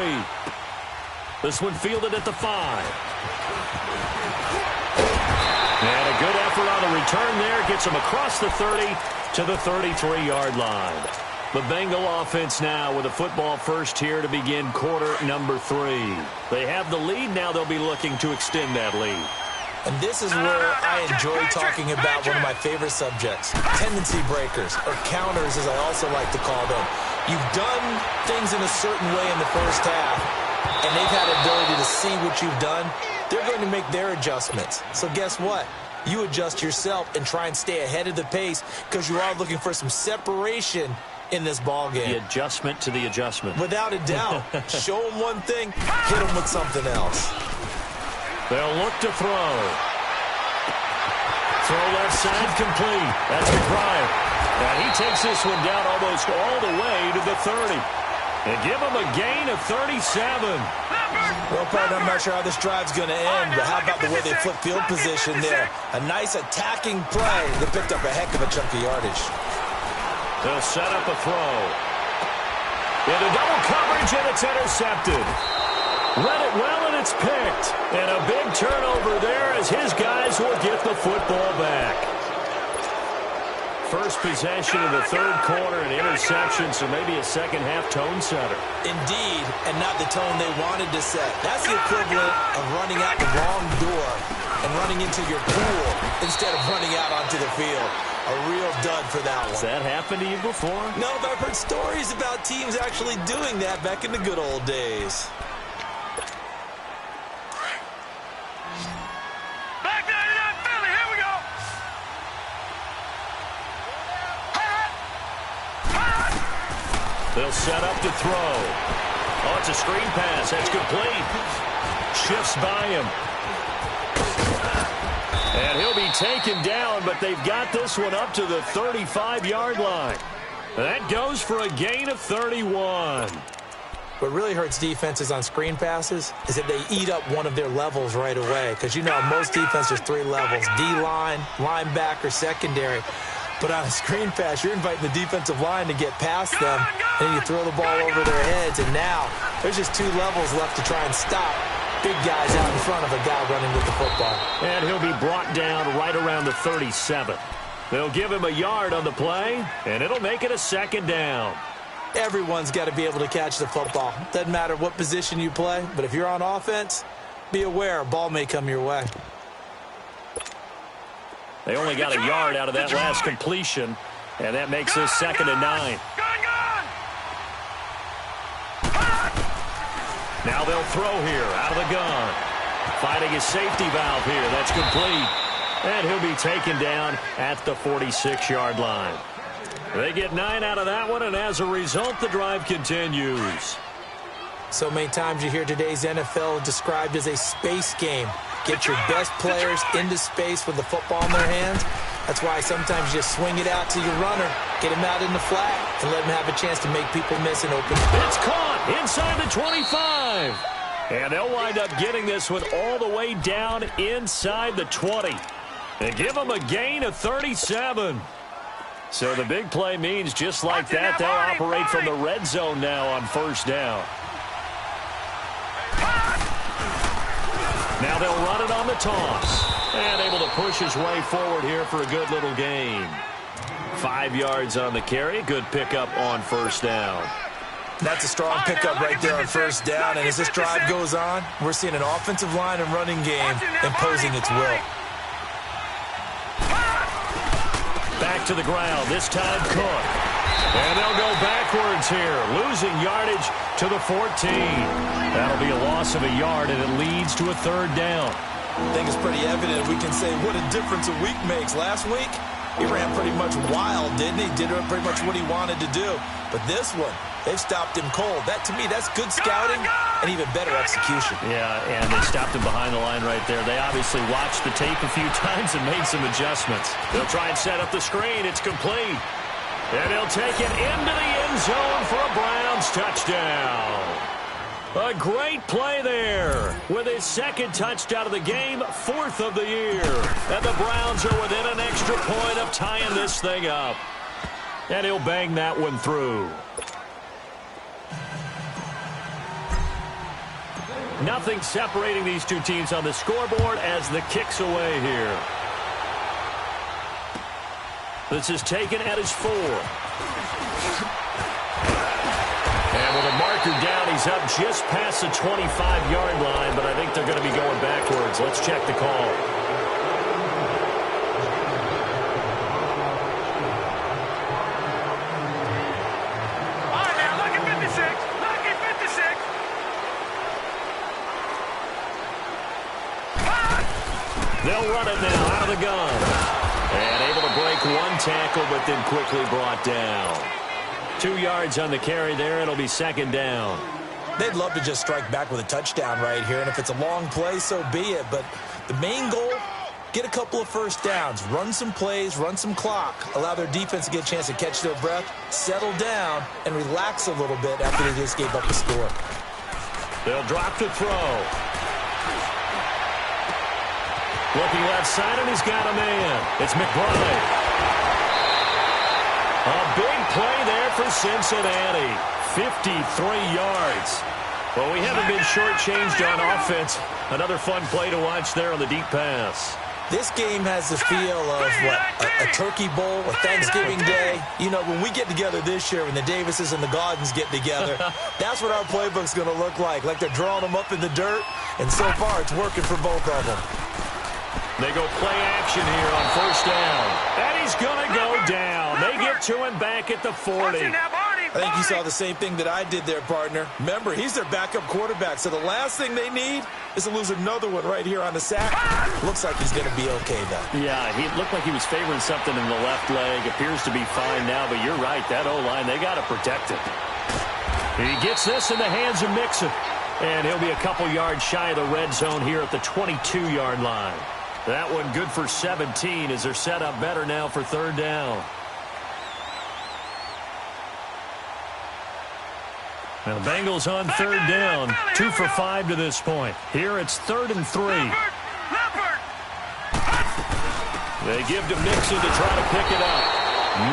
[SPEAKER 1] This one fielded at the 5. And a good effort on the return there. Gets him across the 30 to the 33-yard line. The Bengal offense now with a football first here to begin quarter number 3. They have the lead. Now they'll be looking to extend that lead.
[SPEAKER 2] And this is where I enjoy talking about one of my favorite subjects, tendency breakers, or counters as I also like to call them. You've done things in a certain way in the first half, and they've had the ability to see what you've done. They're going to make their adjustments. So guess what? You adjust yourself and try and stay ahead of the pace because you are looking for some separation in this ball game.
[SPEAKER 1] The adjustment to the adjustment.
[SPEAKER 2] Without a doubt. Show them one thing, hit them with something else.
[SPEAKER 1] They'll look to throw. Throw left side complete. That's McBride. And he takes this one down almost all the way to the 30. And give him a gain of 37.
[SPEAKER 2] Well, partner, I'm not sure how this drive's going to end, but how about the way they flip field position there? A nice attacking play that picked up a heck of a chunk of yardage.
[SPEAKER 1] They'll set up a throw. Into double coverage, and it's intercepted. Read it well, and it's picked. And a big turnover there as his guys will get the football back. First possession in the third quarter, an interception, so maybe a second-half tone setter.
[SPEAKER 2] Indeed, and not the tone they wanted to set. That's the equivalent of running out the wrong door and running into your pool instead of running out onto the field. A real dud for that one.
[SPEAKER 1] Has that happened to you before?
[SPEAKER 2] No, but I've heard stories about teams actually doing that back in the good old days.
[SPEAKER 3] Back 99 Philly, here we go.
[SPEAKER 1] They'll set up to throw. Oh, it's a screen pass. That's complete. Shifts by him. And he'll be taken down, but they've got this one up to the 35-yard line. That goes for a gain of 31.
[SPEAKER 2] What really hurts defenses on screen passes is that they eat up one of their levels right away. Because, you know, most defenses, 3 levels. D-line, linebacker, secondary. But on a screen pass, you're inviting the defensive line to get past them, and you throw the ball over their heads, and now there's just 2 levels left to try and stop big guys out in front of a guy running with the football.
[SPEAKER 1] And he'll be brought down right around the 37. They'll give him a yard on the play, and it'll make it a second down.
[SPEAKER 2] Everyone's got to be able to catch the football. Doesn't matter what position you play, but if you're on offense, be aware a ball may come your way.
[SPEAKER 1] They only got a yard out of that last completion, and that makes this 2nd and 9. Now they'll throw here out of the gun. Finding his safety valve here. That's complete. And he'll be taken down at the 46-yard line. They get 9 out of that one, and as a result, the drive continues.
[SPEAKER 2] So many times you hear today's NFL described as a space game. Get your best players into space with the football in their hands. That's why sometimes you just swing it out to your runner, get him out in the flat, and let him have a chance to make people miss an open spot.
[SPEAKER 1] It's caught inside the 25. And they'll wind up getting this one all the way down inside the 20. They give them a gain of 37. So the big play means just like that, they'll operate from the red zone now on first down. Now they'll run it on the toss. And able to push his way forward here for a good little gain. 5 yards on the carry. Good pickup on first down.
[SPEAKER 2] That's a strong pickup right there on first down. And as this drive goes on, we're seeing an offensive line and running game imposing its will.
[SPEAKER 1] Back to the ground. This time Cook. And they'll go backwards here. Losing yardage to the 14. That'll be a loss of a yard, and it leads to a 3rd down.
[SPEAKER 2] I think it's pretty evident we can say what a difference a week makes. Last week, he ran pretty much wild, didn't he? Did pretty much what he wanted to do. But this one, they've stopped him cold. That, to me, that's good scouting and even better execution.
[SPEAKER 1] Yeah, and they stopped him behind the line right there. They obviously watched the tape a few times and made some adjustments. They'll try and set up the screen. It's complete. And they'll take it into the end zone for a Browns touchdown. A great play there with his 2nd touchdown of the game, 4th of the year. And the Browns are within an extra point of tying this thing up. And he'll bang that one through. Nothing separating these two teams on the scoreboard as the kick's away here. This is taken at his 4. And with a marker down, he's up just past the 25-yard line, but I think they're going to be going backwards. Let's check the call.
[SPEAKER 3] All right, now, look at 56. Look at 56.
[SPEAKER 1] They'll run it now out of the gun. And able to break one tackle, but then quickly brought down. 2 yards on the carry there. It'll be 2nd down.
[SPEAKER 2] They'd love to just strike back with a touchdown right here, and if it's a long play, so be it. But the main goal, get a couple of first downs, run some plays, run some clock, allow their defense to get a chance to catch their breath, settle down, and relax a little bit after they just gave up the score.
[SPEAKER 1] They'll drop to throw. Looking left side, and he's got a man. It's McBride. A big play there for Cincinnati. 53 yards. Well, we haven't been shortchanged on offense. Another fun play to watch there on the deep pass.
[SPEAKER 2] This game has the feel of, a turkey bowl, a Thanksgiving day. You know, when we get together this year, when the Davises and the Gaudens get together, that's what our playbook's going to look like they're drawing them up in the dirt, and so far it's working for both of them.
[SPEAKER 1] They go play action here on first down. And he's going to go down. They get to him back at the 40.
[SPEAKER 2] I think you saw the same thing that I did there, partner. Remember, he's their backup quarterback, so the last thing they need is to lose another one right here on the sack. Looks like he's going to be okay, though.
[SPEAKER 1] Yeah, he looked like he was favoring something in the left leg. Appears to be fine now, but you're right. That O-line, they got to protect it. He gets this in the hands of Mixon. And he'll be a couple yards shy of the red zone here at the 22-yard line. That one good for 17 as they're set up better now for third down. Now the Bengals on third down, 2 for 5 to this point. Here it's 3rd and 3. They give to Mixon to try to pick it up.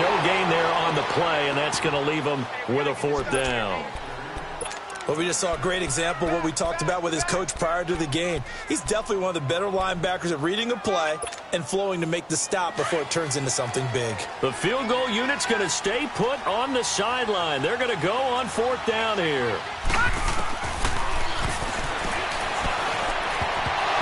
[SPEAKER 1] No gain there on the play, and that's going to leave them with a 4th down.
[SPEAKER 2] Well, we just saw a great example of what we talked about with his coach prior to the game. He's definitely one of the better linebackers at reading a play and flowing to make the stop before it turns into something big.
[SPEAKER 1] The field goal unit's going to stay put on the sideline. They're going to go on 4th down here.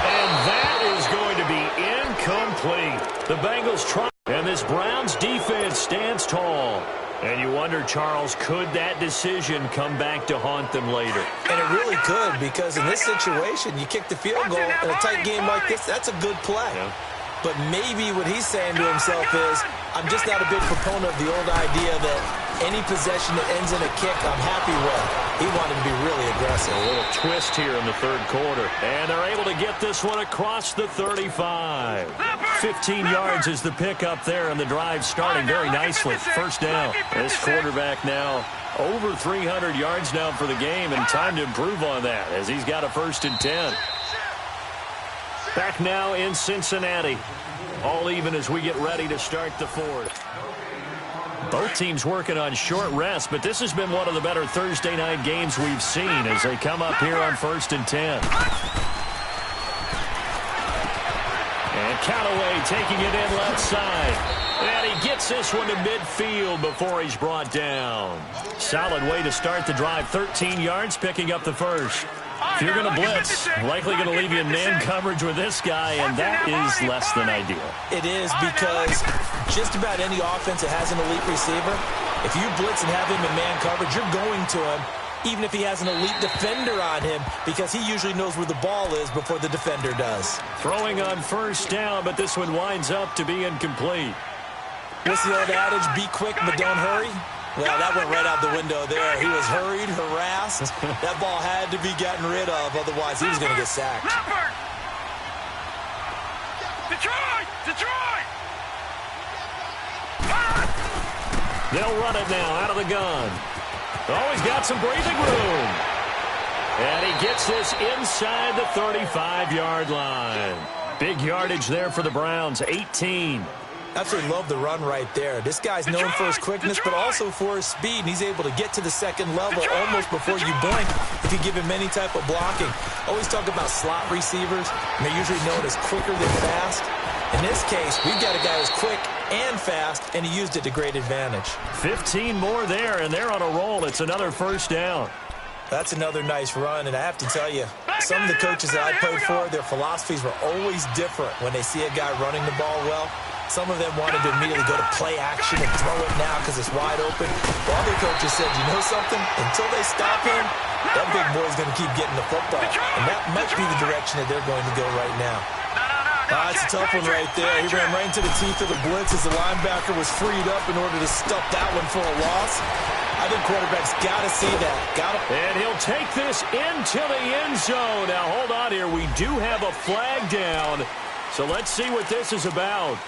[SPEAKER 1] And that is going to be incomplete. The Bengals try, and this Browns defense stands tall. And you wonder, Charles, could that decision come back to haunt them later?
[SPEAKER 2] And it really could, because in this situation, you kick the field goal in a tight game like this, that's a good play. Yeah. But maybe what he's saying to himself is, I'm just not a big proponent of the old idea that any possession that ends in a kick, I'm happy with. He wanted to be really aggressive.
[SPEAKER 1] A little twist here in the third quarter. And they're able to get this one across the 35. 15 yards is the pickup there, and the drive starting very nicely. First down. This quarterback now over 300 yards now for the game, and time to improve on that as he's got a 1st and 10. Back now in Cincinnati. All even as we get ready to start the 4th. Both teams working on short rest, but this has been one of the better Thursday night games we've seen as they come up here on 1st and 10. And Callaway taking it in left side. And he gets this one to midfield before he's brought down. Solid way to start the drive. 13 yards, picking up the 1st. If you're going to blitz, likely going to leave you in man coverage with this guy, and that is less than ideal.
[SPEAKER 2] It is, because just about any offense that has an elite receiver, if you blitz and have him in man coverage, you're going to him, even if he has an elite defender on him, because he usually knows where the ball is before the defender does.
[SPEAKER 1] Throwing on first down, but this one winds up to be incomplete.
[SPEAKER 2] What's the old adage? Be quick, but don't hurry. Well, that went right out the window there. He was hurried, harassed. That ball had to be gotten rid of, otherwise he was going to get sacked.
[SPEAKER 3] Detroit! Detroit!
[SPEAKER 1] They'll run it now out of the gun. Oh, he's got some breathing room. And he gets this inside the 35-yard line. Big yardage there for the Browns, 18.
[SPEAKER 2] Absolutely love the run right there. This guy's known for his quickness, but also for his speed, and he's able to get to the second level almost before you blink if you give him any type of blocking. Always talk about slot receivers, and they're usually known as quicker than fast. In this case, we've got a guy who's quick and fast, and he used it to great advantage.
[SPEAKER 1] 15 more there, and they're on a roll. It's another first down.
[SPEAKER 2] That's another nice run, and I have to tell you, some of the coaches that I played for, their philosophies were always different when they see a guy running the ball well. Some of them wanted to immediately go to play action and throw it now because it's wide open. While other coaches said, you know something? Until they stop him, that big boy's going to keep getting the football. And that might be the direction that they're going to go right now. It's a tough one right there. He ran right into the teeth of the blitz as the linebacker was freed up in order to stuff that one for a loss. I think quarterbacks got to see that.
[SPEAKER 1] And he'll take this into the end zone. Now, hold on here. We do have a flag down. So let's see what this is about.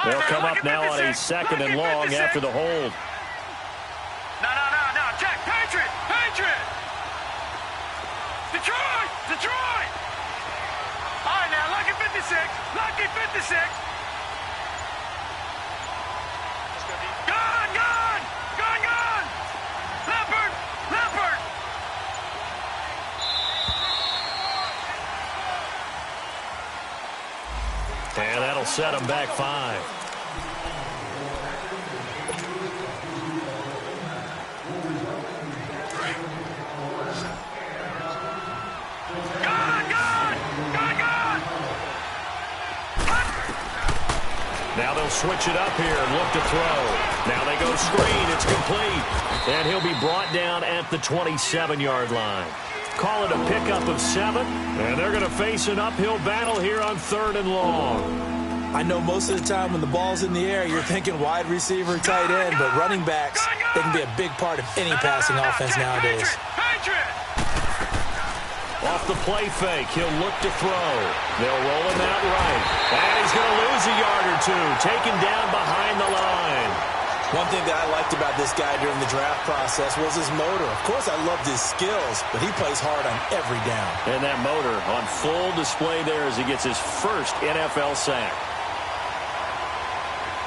[SPEAKER 1] They'll come up now on a 2nd and long after the hold.
[SPEAKER 3] No. Jack, Patriot! 6. Gone, gone! Gone, gone! Leopard! Leopard!
[SPEAKER 1] And that'll set them back 5. Now they'll switch it up here and look to throw. Now they go screen. It's complete. And he'll be brought down at the 27-yard line. Call it a pickup of 7. And they're going to face an uphill battle here on 3rd and long.
[SPEAKER 2] I know most of the time when the ball's in the air, you're thinking wide receiver, tight end, but running backs, they can be a big part of any passing offense nowadays.
[SPEAKER 1] Off the play fake, he'll look to throw. They'll roll him out right. And he's going to lose a yard or 2, taken down behind the line.
[SPEAKER 2] One thing that I liked about this guy during the draft process was his motor. Of course, I loved his skills, but he plays hard on every down.
[SPEAKER 1] And that motor on full display there as he gets his first NFL sack.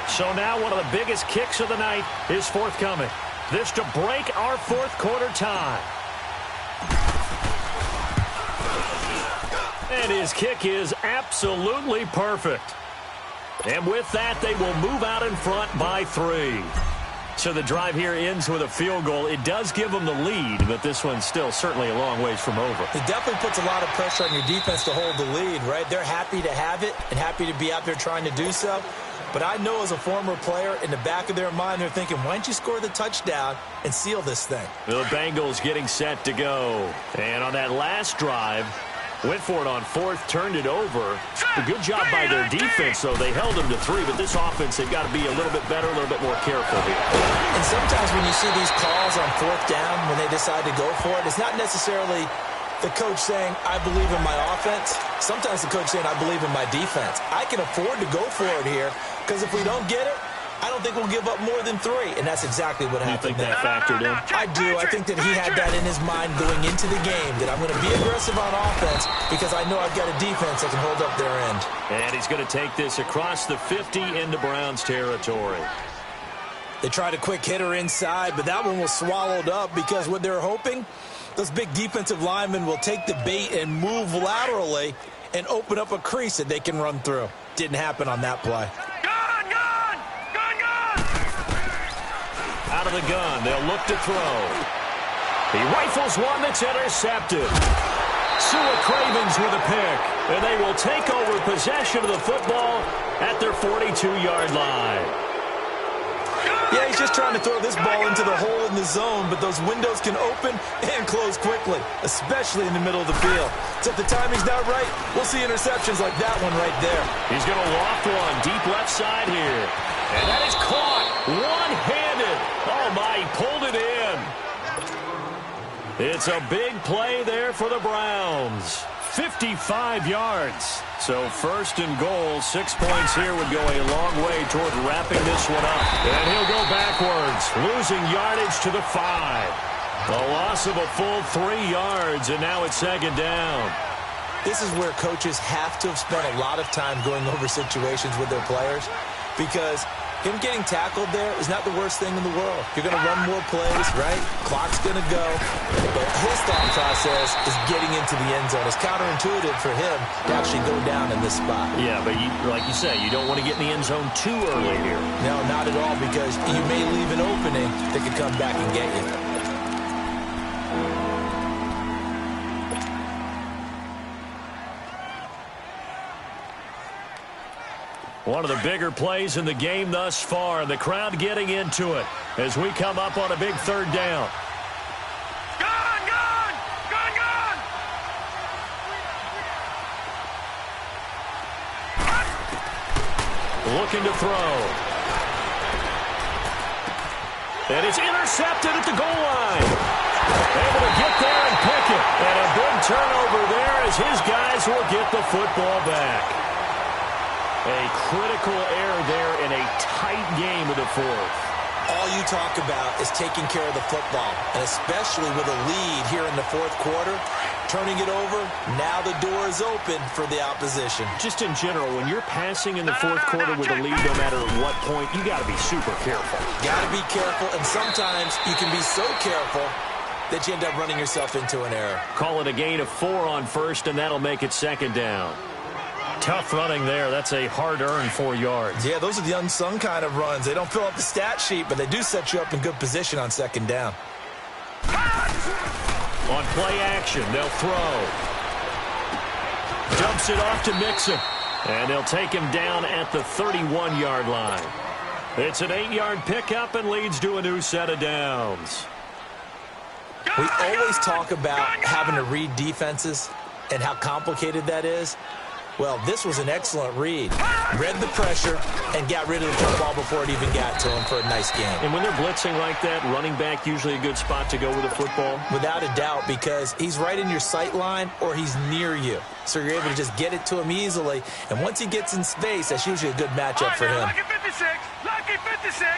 [SPEAKER 1] So now one of the biggest kicks of the night is forthcoming. This to break our 4th quarter tie. And his kick is absolutely perfect. And with that, they will move out in front by 3. So the drive here ends with a field goal. It does give them the lead, but this one's still certainly a long ways from over.
[SPEAKER 2] It definitely puts a lot of pressure on your defense to hold the lead, right? They're happy to have it and happy to be out there trying to do so. But I know as a former player, in the back of their mind, they're thinking, why don't you score the touchdown and seal this thing?
[SPEAKER 1] The Bengals getting set to go. And on that last drive, went for it on 4th, turned it over. A good job by their defense, though. They held them to 3, but this offense, they've got to be a little bit better, a little bit more careful here.
[SPEAKER 2] And sometimes when you see these calls on 4th down, when they decide to go for it, it's not necessarily the coach saying, I believe in my offense. Sometimes the coach saying, I believe in my defense. I can afford to go for it here, because if we don't get it, I don't think we'll give up more than 3, and that's exactly what happened there.
[SPEAKER 1] You think that factored in?
[SPEAKER 2] I do. I think that he had that in his mind going into the game, that I'm going to be aggressive on offense because I know I've got a defense that can hold up their end.
[SPEAKER 1] And he's going to take this across the 50 into Browns territory.
[SPEAKER 2] They tried a quick hitter inside, but that one was swallowed up because what they're hoping, those big defensive linemen will take the bait and move laterally and open up a crease that they can run through. Didn't happen on that play.
[SPEAKER 1] Out of the gun, they'll look to throw. He rifles one that's intercepted. Sua Cravens with a pick, and they will take over possession of the football at their 42-yard line.
[SPEAKER 2] Yeah, he's just trying to throw this ball into the hole in the zone, but those windows can open and close quickly, especially in the middle of the field. So if the timing's not right, we'll see interceptions like that one right there.
[SPEAKER 1] He's going to loft one deep left side here. And that is caught one-handed. Oh, my, he pulled it in. It's a big play there for the Browns. 55 yards. So 1st and goal, 6 points here would go a long way toward wrapping this one up. And he'll go backwards, losing yardage to the 5. A loss of a full 3 yards, and now it's 2nd down.
[SPEAKER 2] This is where coaches have to have spent a lot of time going over situations with their players, because him getting tackled there is not the worst thing in the world. You're going to run more plays, right? Clock's going to go. But his thought process is getting into the end zone. It's counterintuitive for him to actually go down in this spot.
[SPEAKER 1] Yeah, but like you say, you don't want to get in the end zone too early here.
[SPEAKER 2] No, not at all, because you may leave an opening that could come back and get you.
[SPEAKER 1] One of the bigger plays in the game thus far. The crowd getting into it as we come up on a big 3rd down.
[SPEAKER 3] Gone, gone, gone, gone.
[SPEAKER 1] Looking to throw. And it's intercepted at the goal line. Able to get there and pick it. And a big turnover there as his guys will get the football back. A critical error there in a tight game of the 4th.
[SPEAKER 2] All you talk about is taking care of the football, and especially with a lead here in the fourth quarter, turning it over, now the door is open for the opposition.
[SPEAKER 1] Just in general, when you're passing in the fourth quarter with a lead, no matter what point, you got to be super careful.
[SPEAKER 2] Got to be careful, and sometimes you can be so careful that you end up running yourself into an error.
[SPEAKER 1] Call it a gain of 4 on first, and that'll make it second down. Tough running there. That's a hard-earned 4 yards.
[SPEAKER 2] Yeah, those are the unsung kind of runs. They don't fill up the stat sheet, but they do set you up in good position on second down.
[SPEAKER 1] On play action, they'll throw. Dumps it off to Mixon. And they'll take him down at the 31-yard line. It's an 8-yard pickup and leads to a new set of downs.
[SPEAKER 2] We always talk about having to read defenses and how complicated that is. Well, this was an excellent read. Read the pressure and got rid of the football before it even got to him for a nice game.
[SPEAKER 1] And when they're blitzing like that, running back usually a good spot to go with the football?
[SPEAKER 2] Without a doubt, because he's right in your sight line or he's near you. So you're able to just get it to him easily. And once he gets in space, that's usually a good matchup for him.
[SPEAKER 3] Lucky 56! Lucky 56!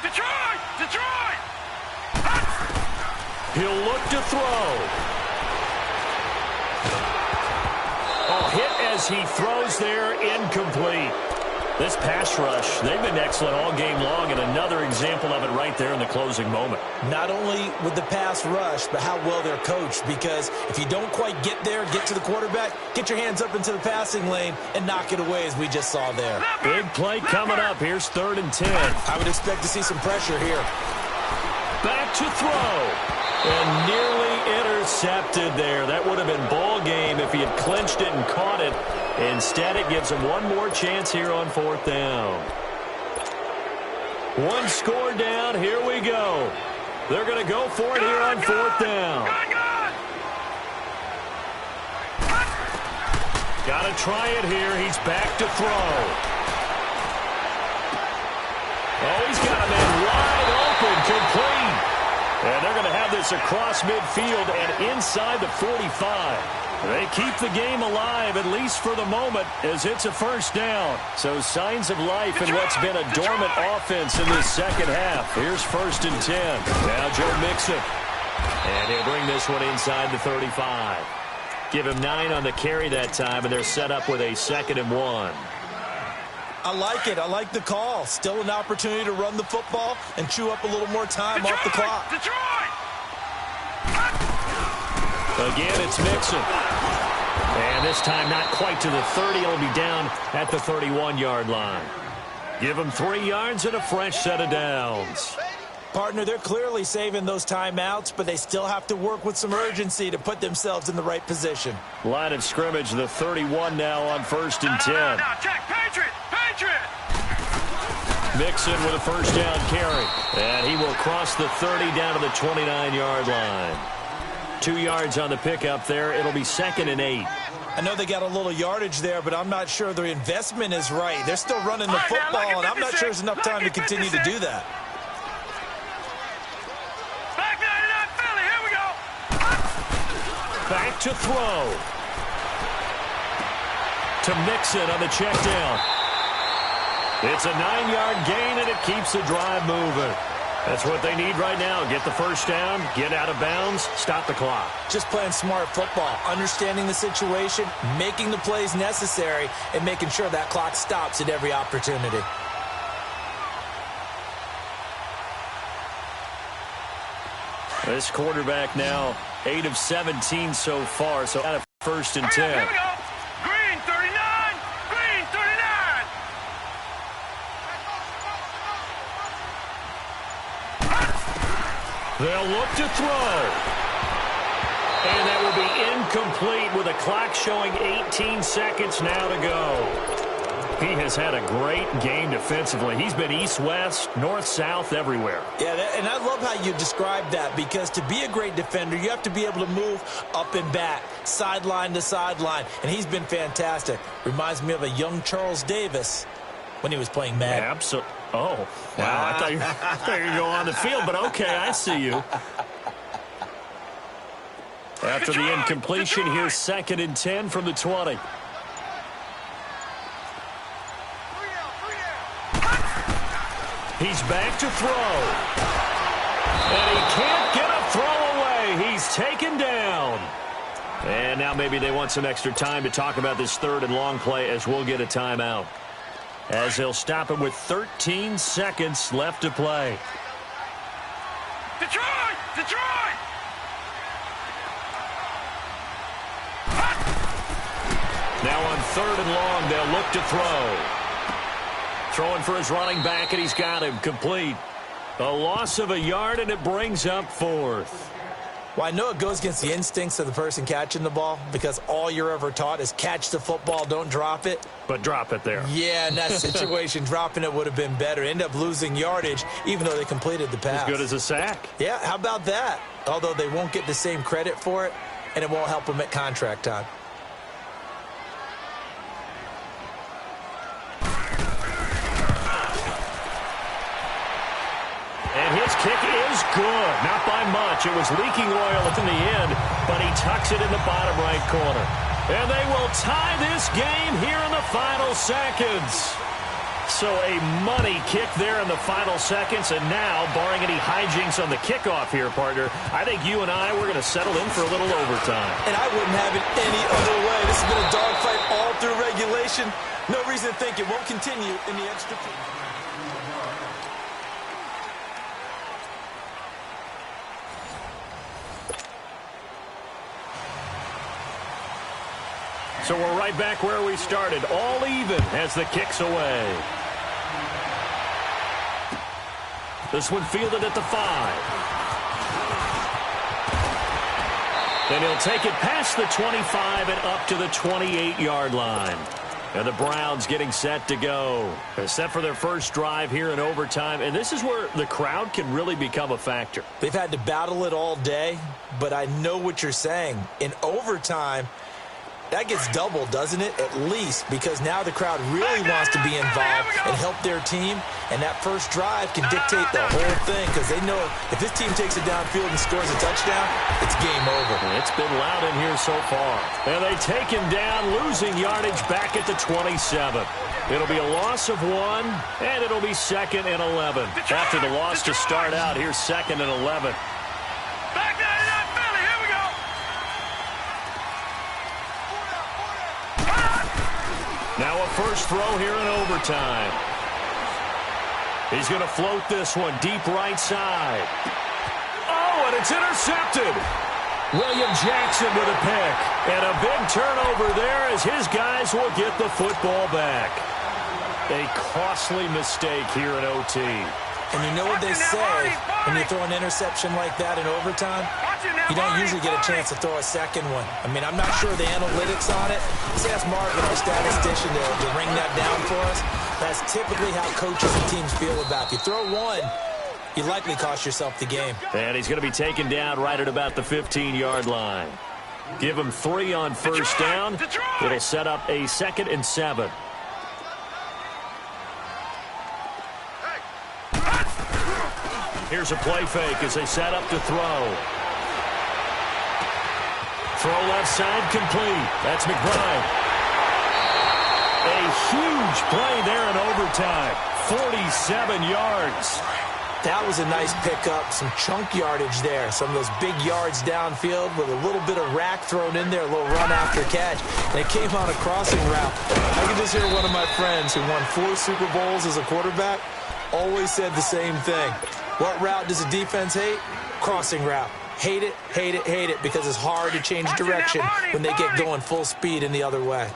[SPEAKER 3] Detroit! Detroit!
[SPEAKER 1] He'll look to throw. Oh, hit as he throws there, incomplete. This pass rush, they've been excellent all game long, and another example of it right there in the closing moment.
[SPEAKER 2] Not only with the pass rush, but how well they're coached, because if you don't quite get there, get to the quarterback, get your hands up into the passing lane and knock it away as we just saw there.
[SPEAKER 1] Big play coming up. Here's 3rd and 10.
[SPEAKER 2] I would expect to see some pressure here.
[SPEAKER 1] Back to throw. And nearly intercepted there. That would have been ball game if he had clinched it and caught it. Instead, it gives him one more chance here on 4th down. One score down. Here we go. They're going to go for it here on 4th down. Got to try it here. He's back to throw. Oh, he's got a man wide open, complete. And they're going to have this across midfield and inside the 45. They keep the game alive, at least for the moment, as it's a 1st down. So signs of life in what's been a dormant offense in this second half. Here's 1st and 10. Now Joe Mixon. And he'll bring this one inside the 35. Give him 9 on the carry that time, and they're set up with a 2nd and 1.
[SPEAKER 2] I like it. I like the call. Still an opportunity to run the football and chew up a little more time off the clock.
[SPEAKER 3] Detroit!
[SPEAKER 1] Again, it's Mixon. And this time not quite to the 30. It'll be down at the 31-yard line. Give him 3 yards and a fresh set of downs.
[SPEAKER 2] Partner, they're clearly saving those timeouts, but they still have to work with some urgency to put themselves in the right position.
[SPEAKER 1] Line of scrimmage, the 31 now on 1st and 10.
[SPEAKER 3] Now, check, Patriot! Patriot!
[SPEAKER 1] Mixon with a 1st down carry. And he will cross the 30 down to the 29-yard line. 2 yards on the pickup there. It'll be 2nd and 8.
[SPEAKER 2] I know they got a little yardage there, but I'm not sure the investment is right. They're still running the football, and I'm not sure there's enough time to continue to do that.
[SPEAKER 1] Back to throw. To Mixon on the check down. It's a 9-yard gain, and it keeps the drive moving. That's what they need right now. Get the 1st down, get out of bounds, stop the clock.
[SPEAKER 2] Just playing smart football, understanding the situation, making the plays necessary, and making sure that clock stops at every opportunity.
[SPEAKER 1] This quarterback now 8 of 17 so far, so out of 1st and 10.
[SPEAKER 3] Here we go. Green 39. Green 39.
[SPEAKER 1] They'll look to throw. And that will be incomplete with a clock showing 18 seconds now to go. He has had a great game defensively. He's been east-west, north-south, everywhere.
[SPEAKER 2] Yeah, and I love how you describe that, because to be a great defender, you have to be able to move up and back, sideline to sideline, and he's been fantastic. Reminds me of a young Charles Davis when he was playing Madden.
[SPEAKER 1] Absolutely. Oh, wow. I thought you were going to go on the field, but okay, I see you. After the incompletion, here's 2nd and 10 from the 20. He's back to throw. And he can't get a throw away. He's taken down. And now maybe they want some extra time to talk about this third and long play as we'll get a timeout. As they'll stop him with 13 seconds left to play.
[SPEAKER 3] Detroit! Detroit!
[SPEAKER 1] Now on third and long, they'll look to throw. Throwing for his running back, and he's got him complete. A loss of a yard, and it brings up fourth.
[SPEAKER 2] Well, I know it goes against the instincts of the person catching the ball because all you're ever taught is catch the football, don't drop it.
[SPEAKER 1] But drop it there.
[SPEAKER 2] Yeah, in that situation, dropping it would have been better. End up losing yardage, even though they completed the pass.
[SPEAKER 1] As good as a sack.
[SPEAKER 2] Yeah, how about that? Although they won't get the same credit for it, and it won't help them at contract time.
[SPEAKER 1] And his kick is good. Not by much. It was leaking oil in the end, but he tucks it in the bottom right corner. And they will tie this game here in the final seconds. So a money kick there in the final seconds. And now, barring any hijinks on the kickoff here, partner, I think you and I, we're going to settle in for a little overtime.
[SPEAKER 2] And I wouldn't have it any other way. This has been a dogfight all through regulation. No reason to think it won't continue in the extra time.
[SPEAKER 1] So we're right back where we started, all even as the kick's away. This one fielded at the 5. Then he'll take it past the 25 and up to the 28-yard line. And the Browns getting set to go. They're set for their first drive here in overtime. And this is where the crowd can really become a factor.
[SPEAKER 2] They've had to battle it all day, but I know what you're saying. In overtime, that gets doubled, doesn't it? At least, because now the crowd really wants to be involved and help their team, and that first drive can dictate the whole thing because they know if this team takes it downfield and scores a touchdown, it's game over.
[SPEAKER 1] It's been loud in here so far. And they take him down, losing yardage back at the 27. It'll be a loss of 1, and it'll be 2nd and 11. After the loss to start out, here's 2nd and 11.
[SPEAKER 3] Back down to that Philly. Here we go.
[SPEAKER 1] Now a first throw here in overtime. He's going to float this one deep right side. Oh, and it's intercepted. William Jackson with a pick. And a big turnover there as his guys will get the football back. A costly mistake here in OT.
[SPEAKER 2] And you know what they say, when you throw an interception like that in overtime, you don't usually get a chance to throw a second one. I mean, I'm not sure the analytics on it. Let's ask Marvin, our statistician, to ring that down for us. That's typically how coaches and teams feel about it. If you throw one, you likely cost yourself the game.
[SPEAKER 1] And he's going to be taken down right at about the 15-yard line. Give him 3 on first down. It'll set up a 2nd and 7. Here's a play fake as they set up to throw. Throw left side complete. That's McBride. A huge play there in overtime. 47 yards.
[SPEAKER 2] That was a nice pickup, some chunk yardage there. Some of those big yards downfield with a little bit of rack thrown in there, a little run after catch. And it came on a crossing route. I can just hear one of my friends who won 4 Super Bowls as a quarterback always said the same thing. What route does a defense hate? Crossing route. Hate it, hate it, hate it, because it's hard to change direction when they get going full speed in the other way.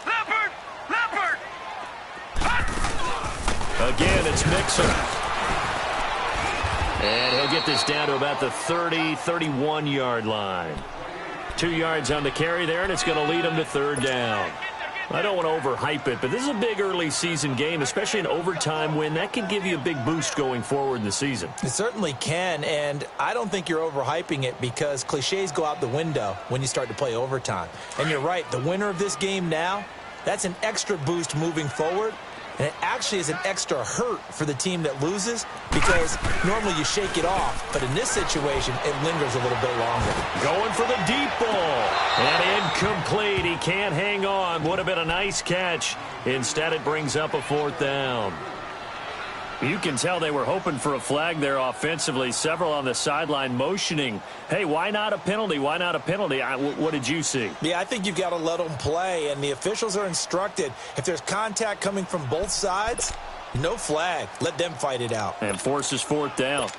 [SPEAKER 3] Leopard! Leopard!
[SPEAKER 1] Again, it's Mixon. And he'll get this down to about the 30, 31-yard line. 2 yards on the carry there, and it's going to lead him to 3rd down. I don't want to overhype it, but this is a big early season game, especially an overtime win. That can give you a big boost going forward in the season.
[SPEAKER 2] It certainly can, and I don't think you're overhyping it because cliches go out the window when you start to play overtime. And you're right, the winner of this game now, that's an extra boost moving forward. And it actually is an extra hurt for the team that loses because normally you shake it off. But in this situation, it lingers a little bit longer.
[SPEAKER 1] Going for the deep ball. And incomplete. He can't hang on. Would have been a nice catch. Instead, it brings up a 4th down. You can tell they were hoping for a flag there offensively. Several on the sideline motioning, hey, why not a penalty? Why not a penalty? What did you see?
[SPEAKER 2] Yeah, I think you've got to let them play, and the officials are instructed. If there's contact coming from both sides, no flag. Let them fight it out.
[SPEAKER 1] And forces fourth down.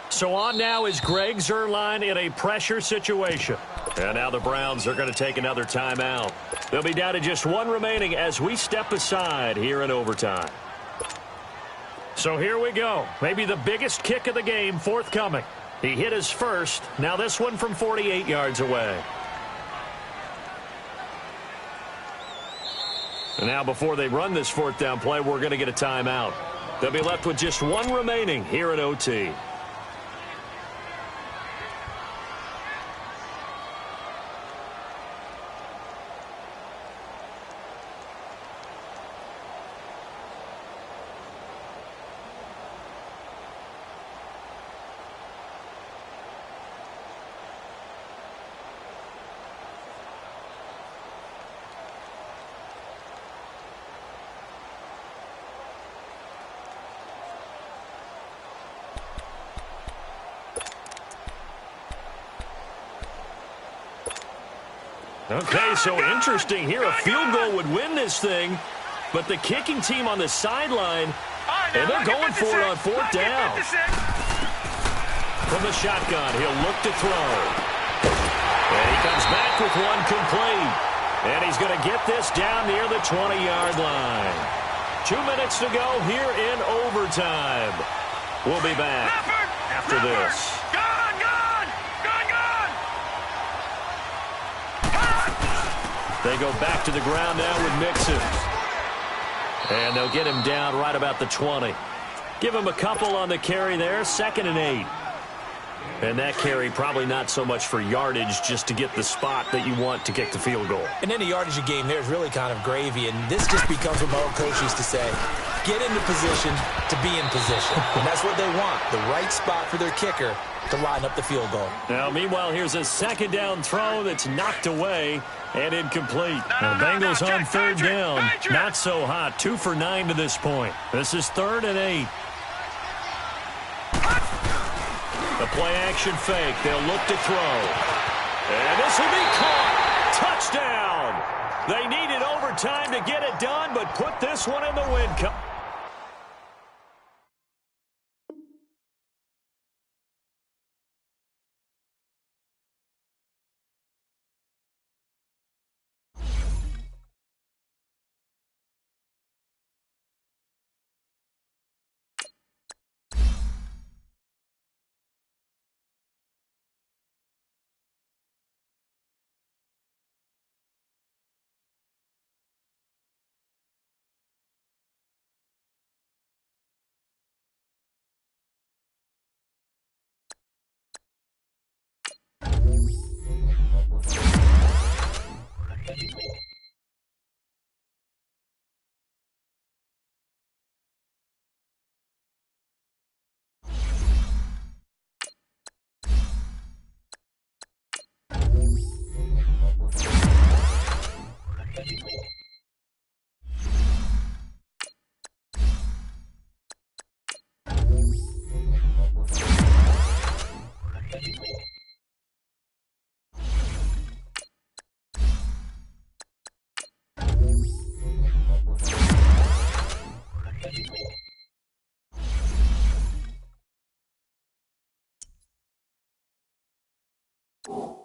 [SPEAKER 1] So on now is Greg Zuerlein in a pressure situation. And now the Browns are going to take another timeout. They'll be down to just one remaining as we step aside here in overtime. So here we go. Maybe the biggest kick of the game forthcoming. He hit his first. Now this one from 48 yards away. And now before they run this fourth down play, we're going to get a timeout. They'll be left with just one remaining here at OT. Okay, so interesting here. A field goal would win this thing, but the kicking team on the sideline, and they're going for it on fourth down. From the shotgun, he'll look to throw. And he comes back with one complete. And he's going to get this down near the 20-yard line. 2 minutes to go here in overtime. We'll be back after this. They go back to the ground now with Mixon. And they'll get him down right about the 20. Give him a couple on the carry there, 2nd and 8. And that carry probably not so much for yardage, just to get the spot that you want to kick the field goal.
[SPEAKER 2] And any yardage of game there is really kind of gravy, and this just becomes what my old coach used to say. Get into position to be in position. And that's what they want, the right spot for their kicker to line up the field goal.
[SPEAKER 1] Now, meanwhile, here's a second down throw that's knocked away and incomplete. The Bengals on third down. Not so hot. 2 for 9 to this point. This is 3rd and 8. The play-action fake. They'll look to throw. And this will be caught. Touchdown. They needed overtime to get it done, but put this one in the win column.
[SPEAKER 4] You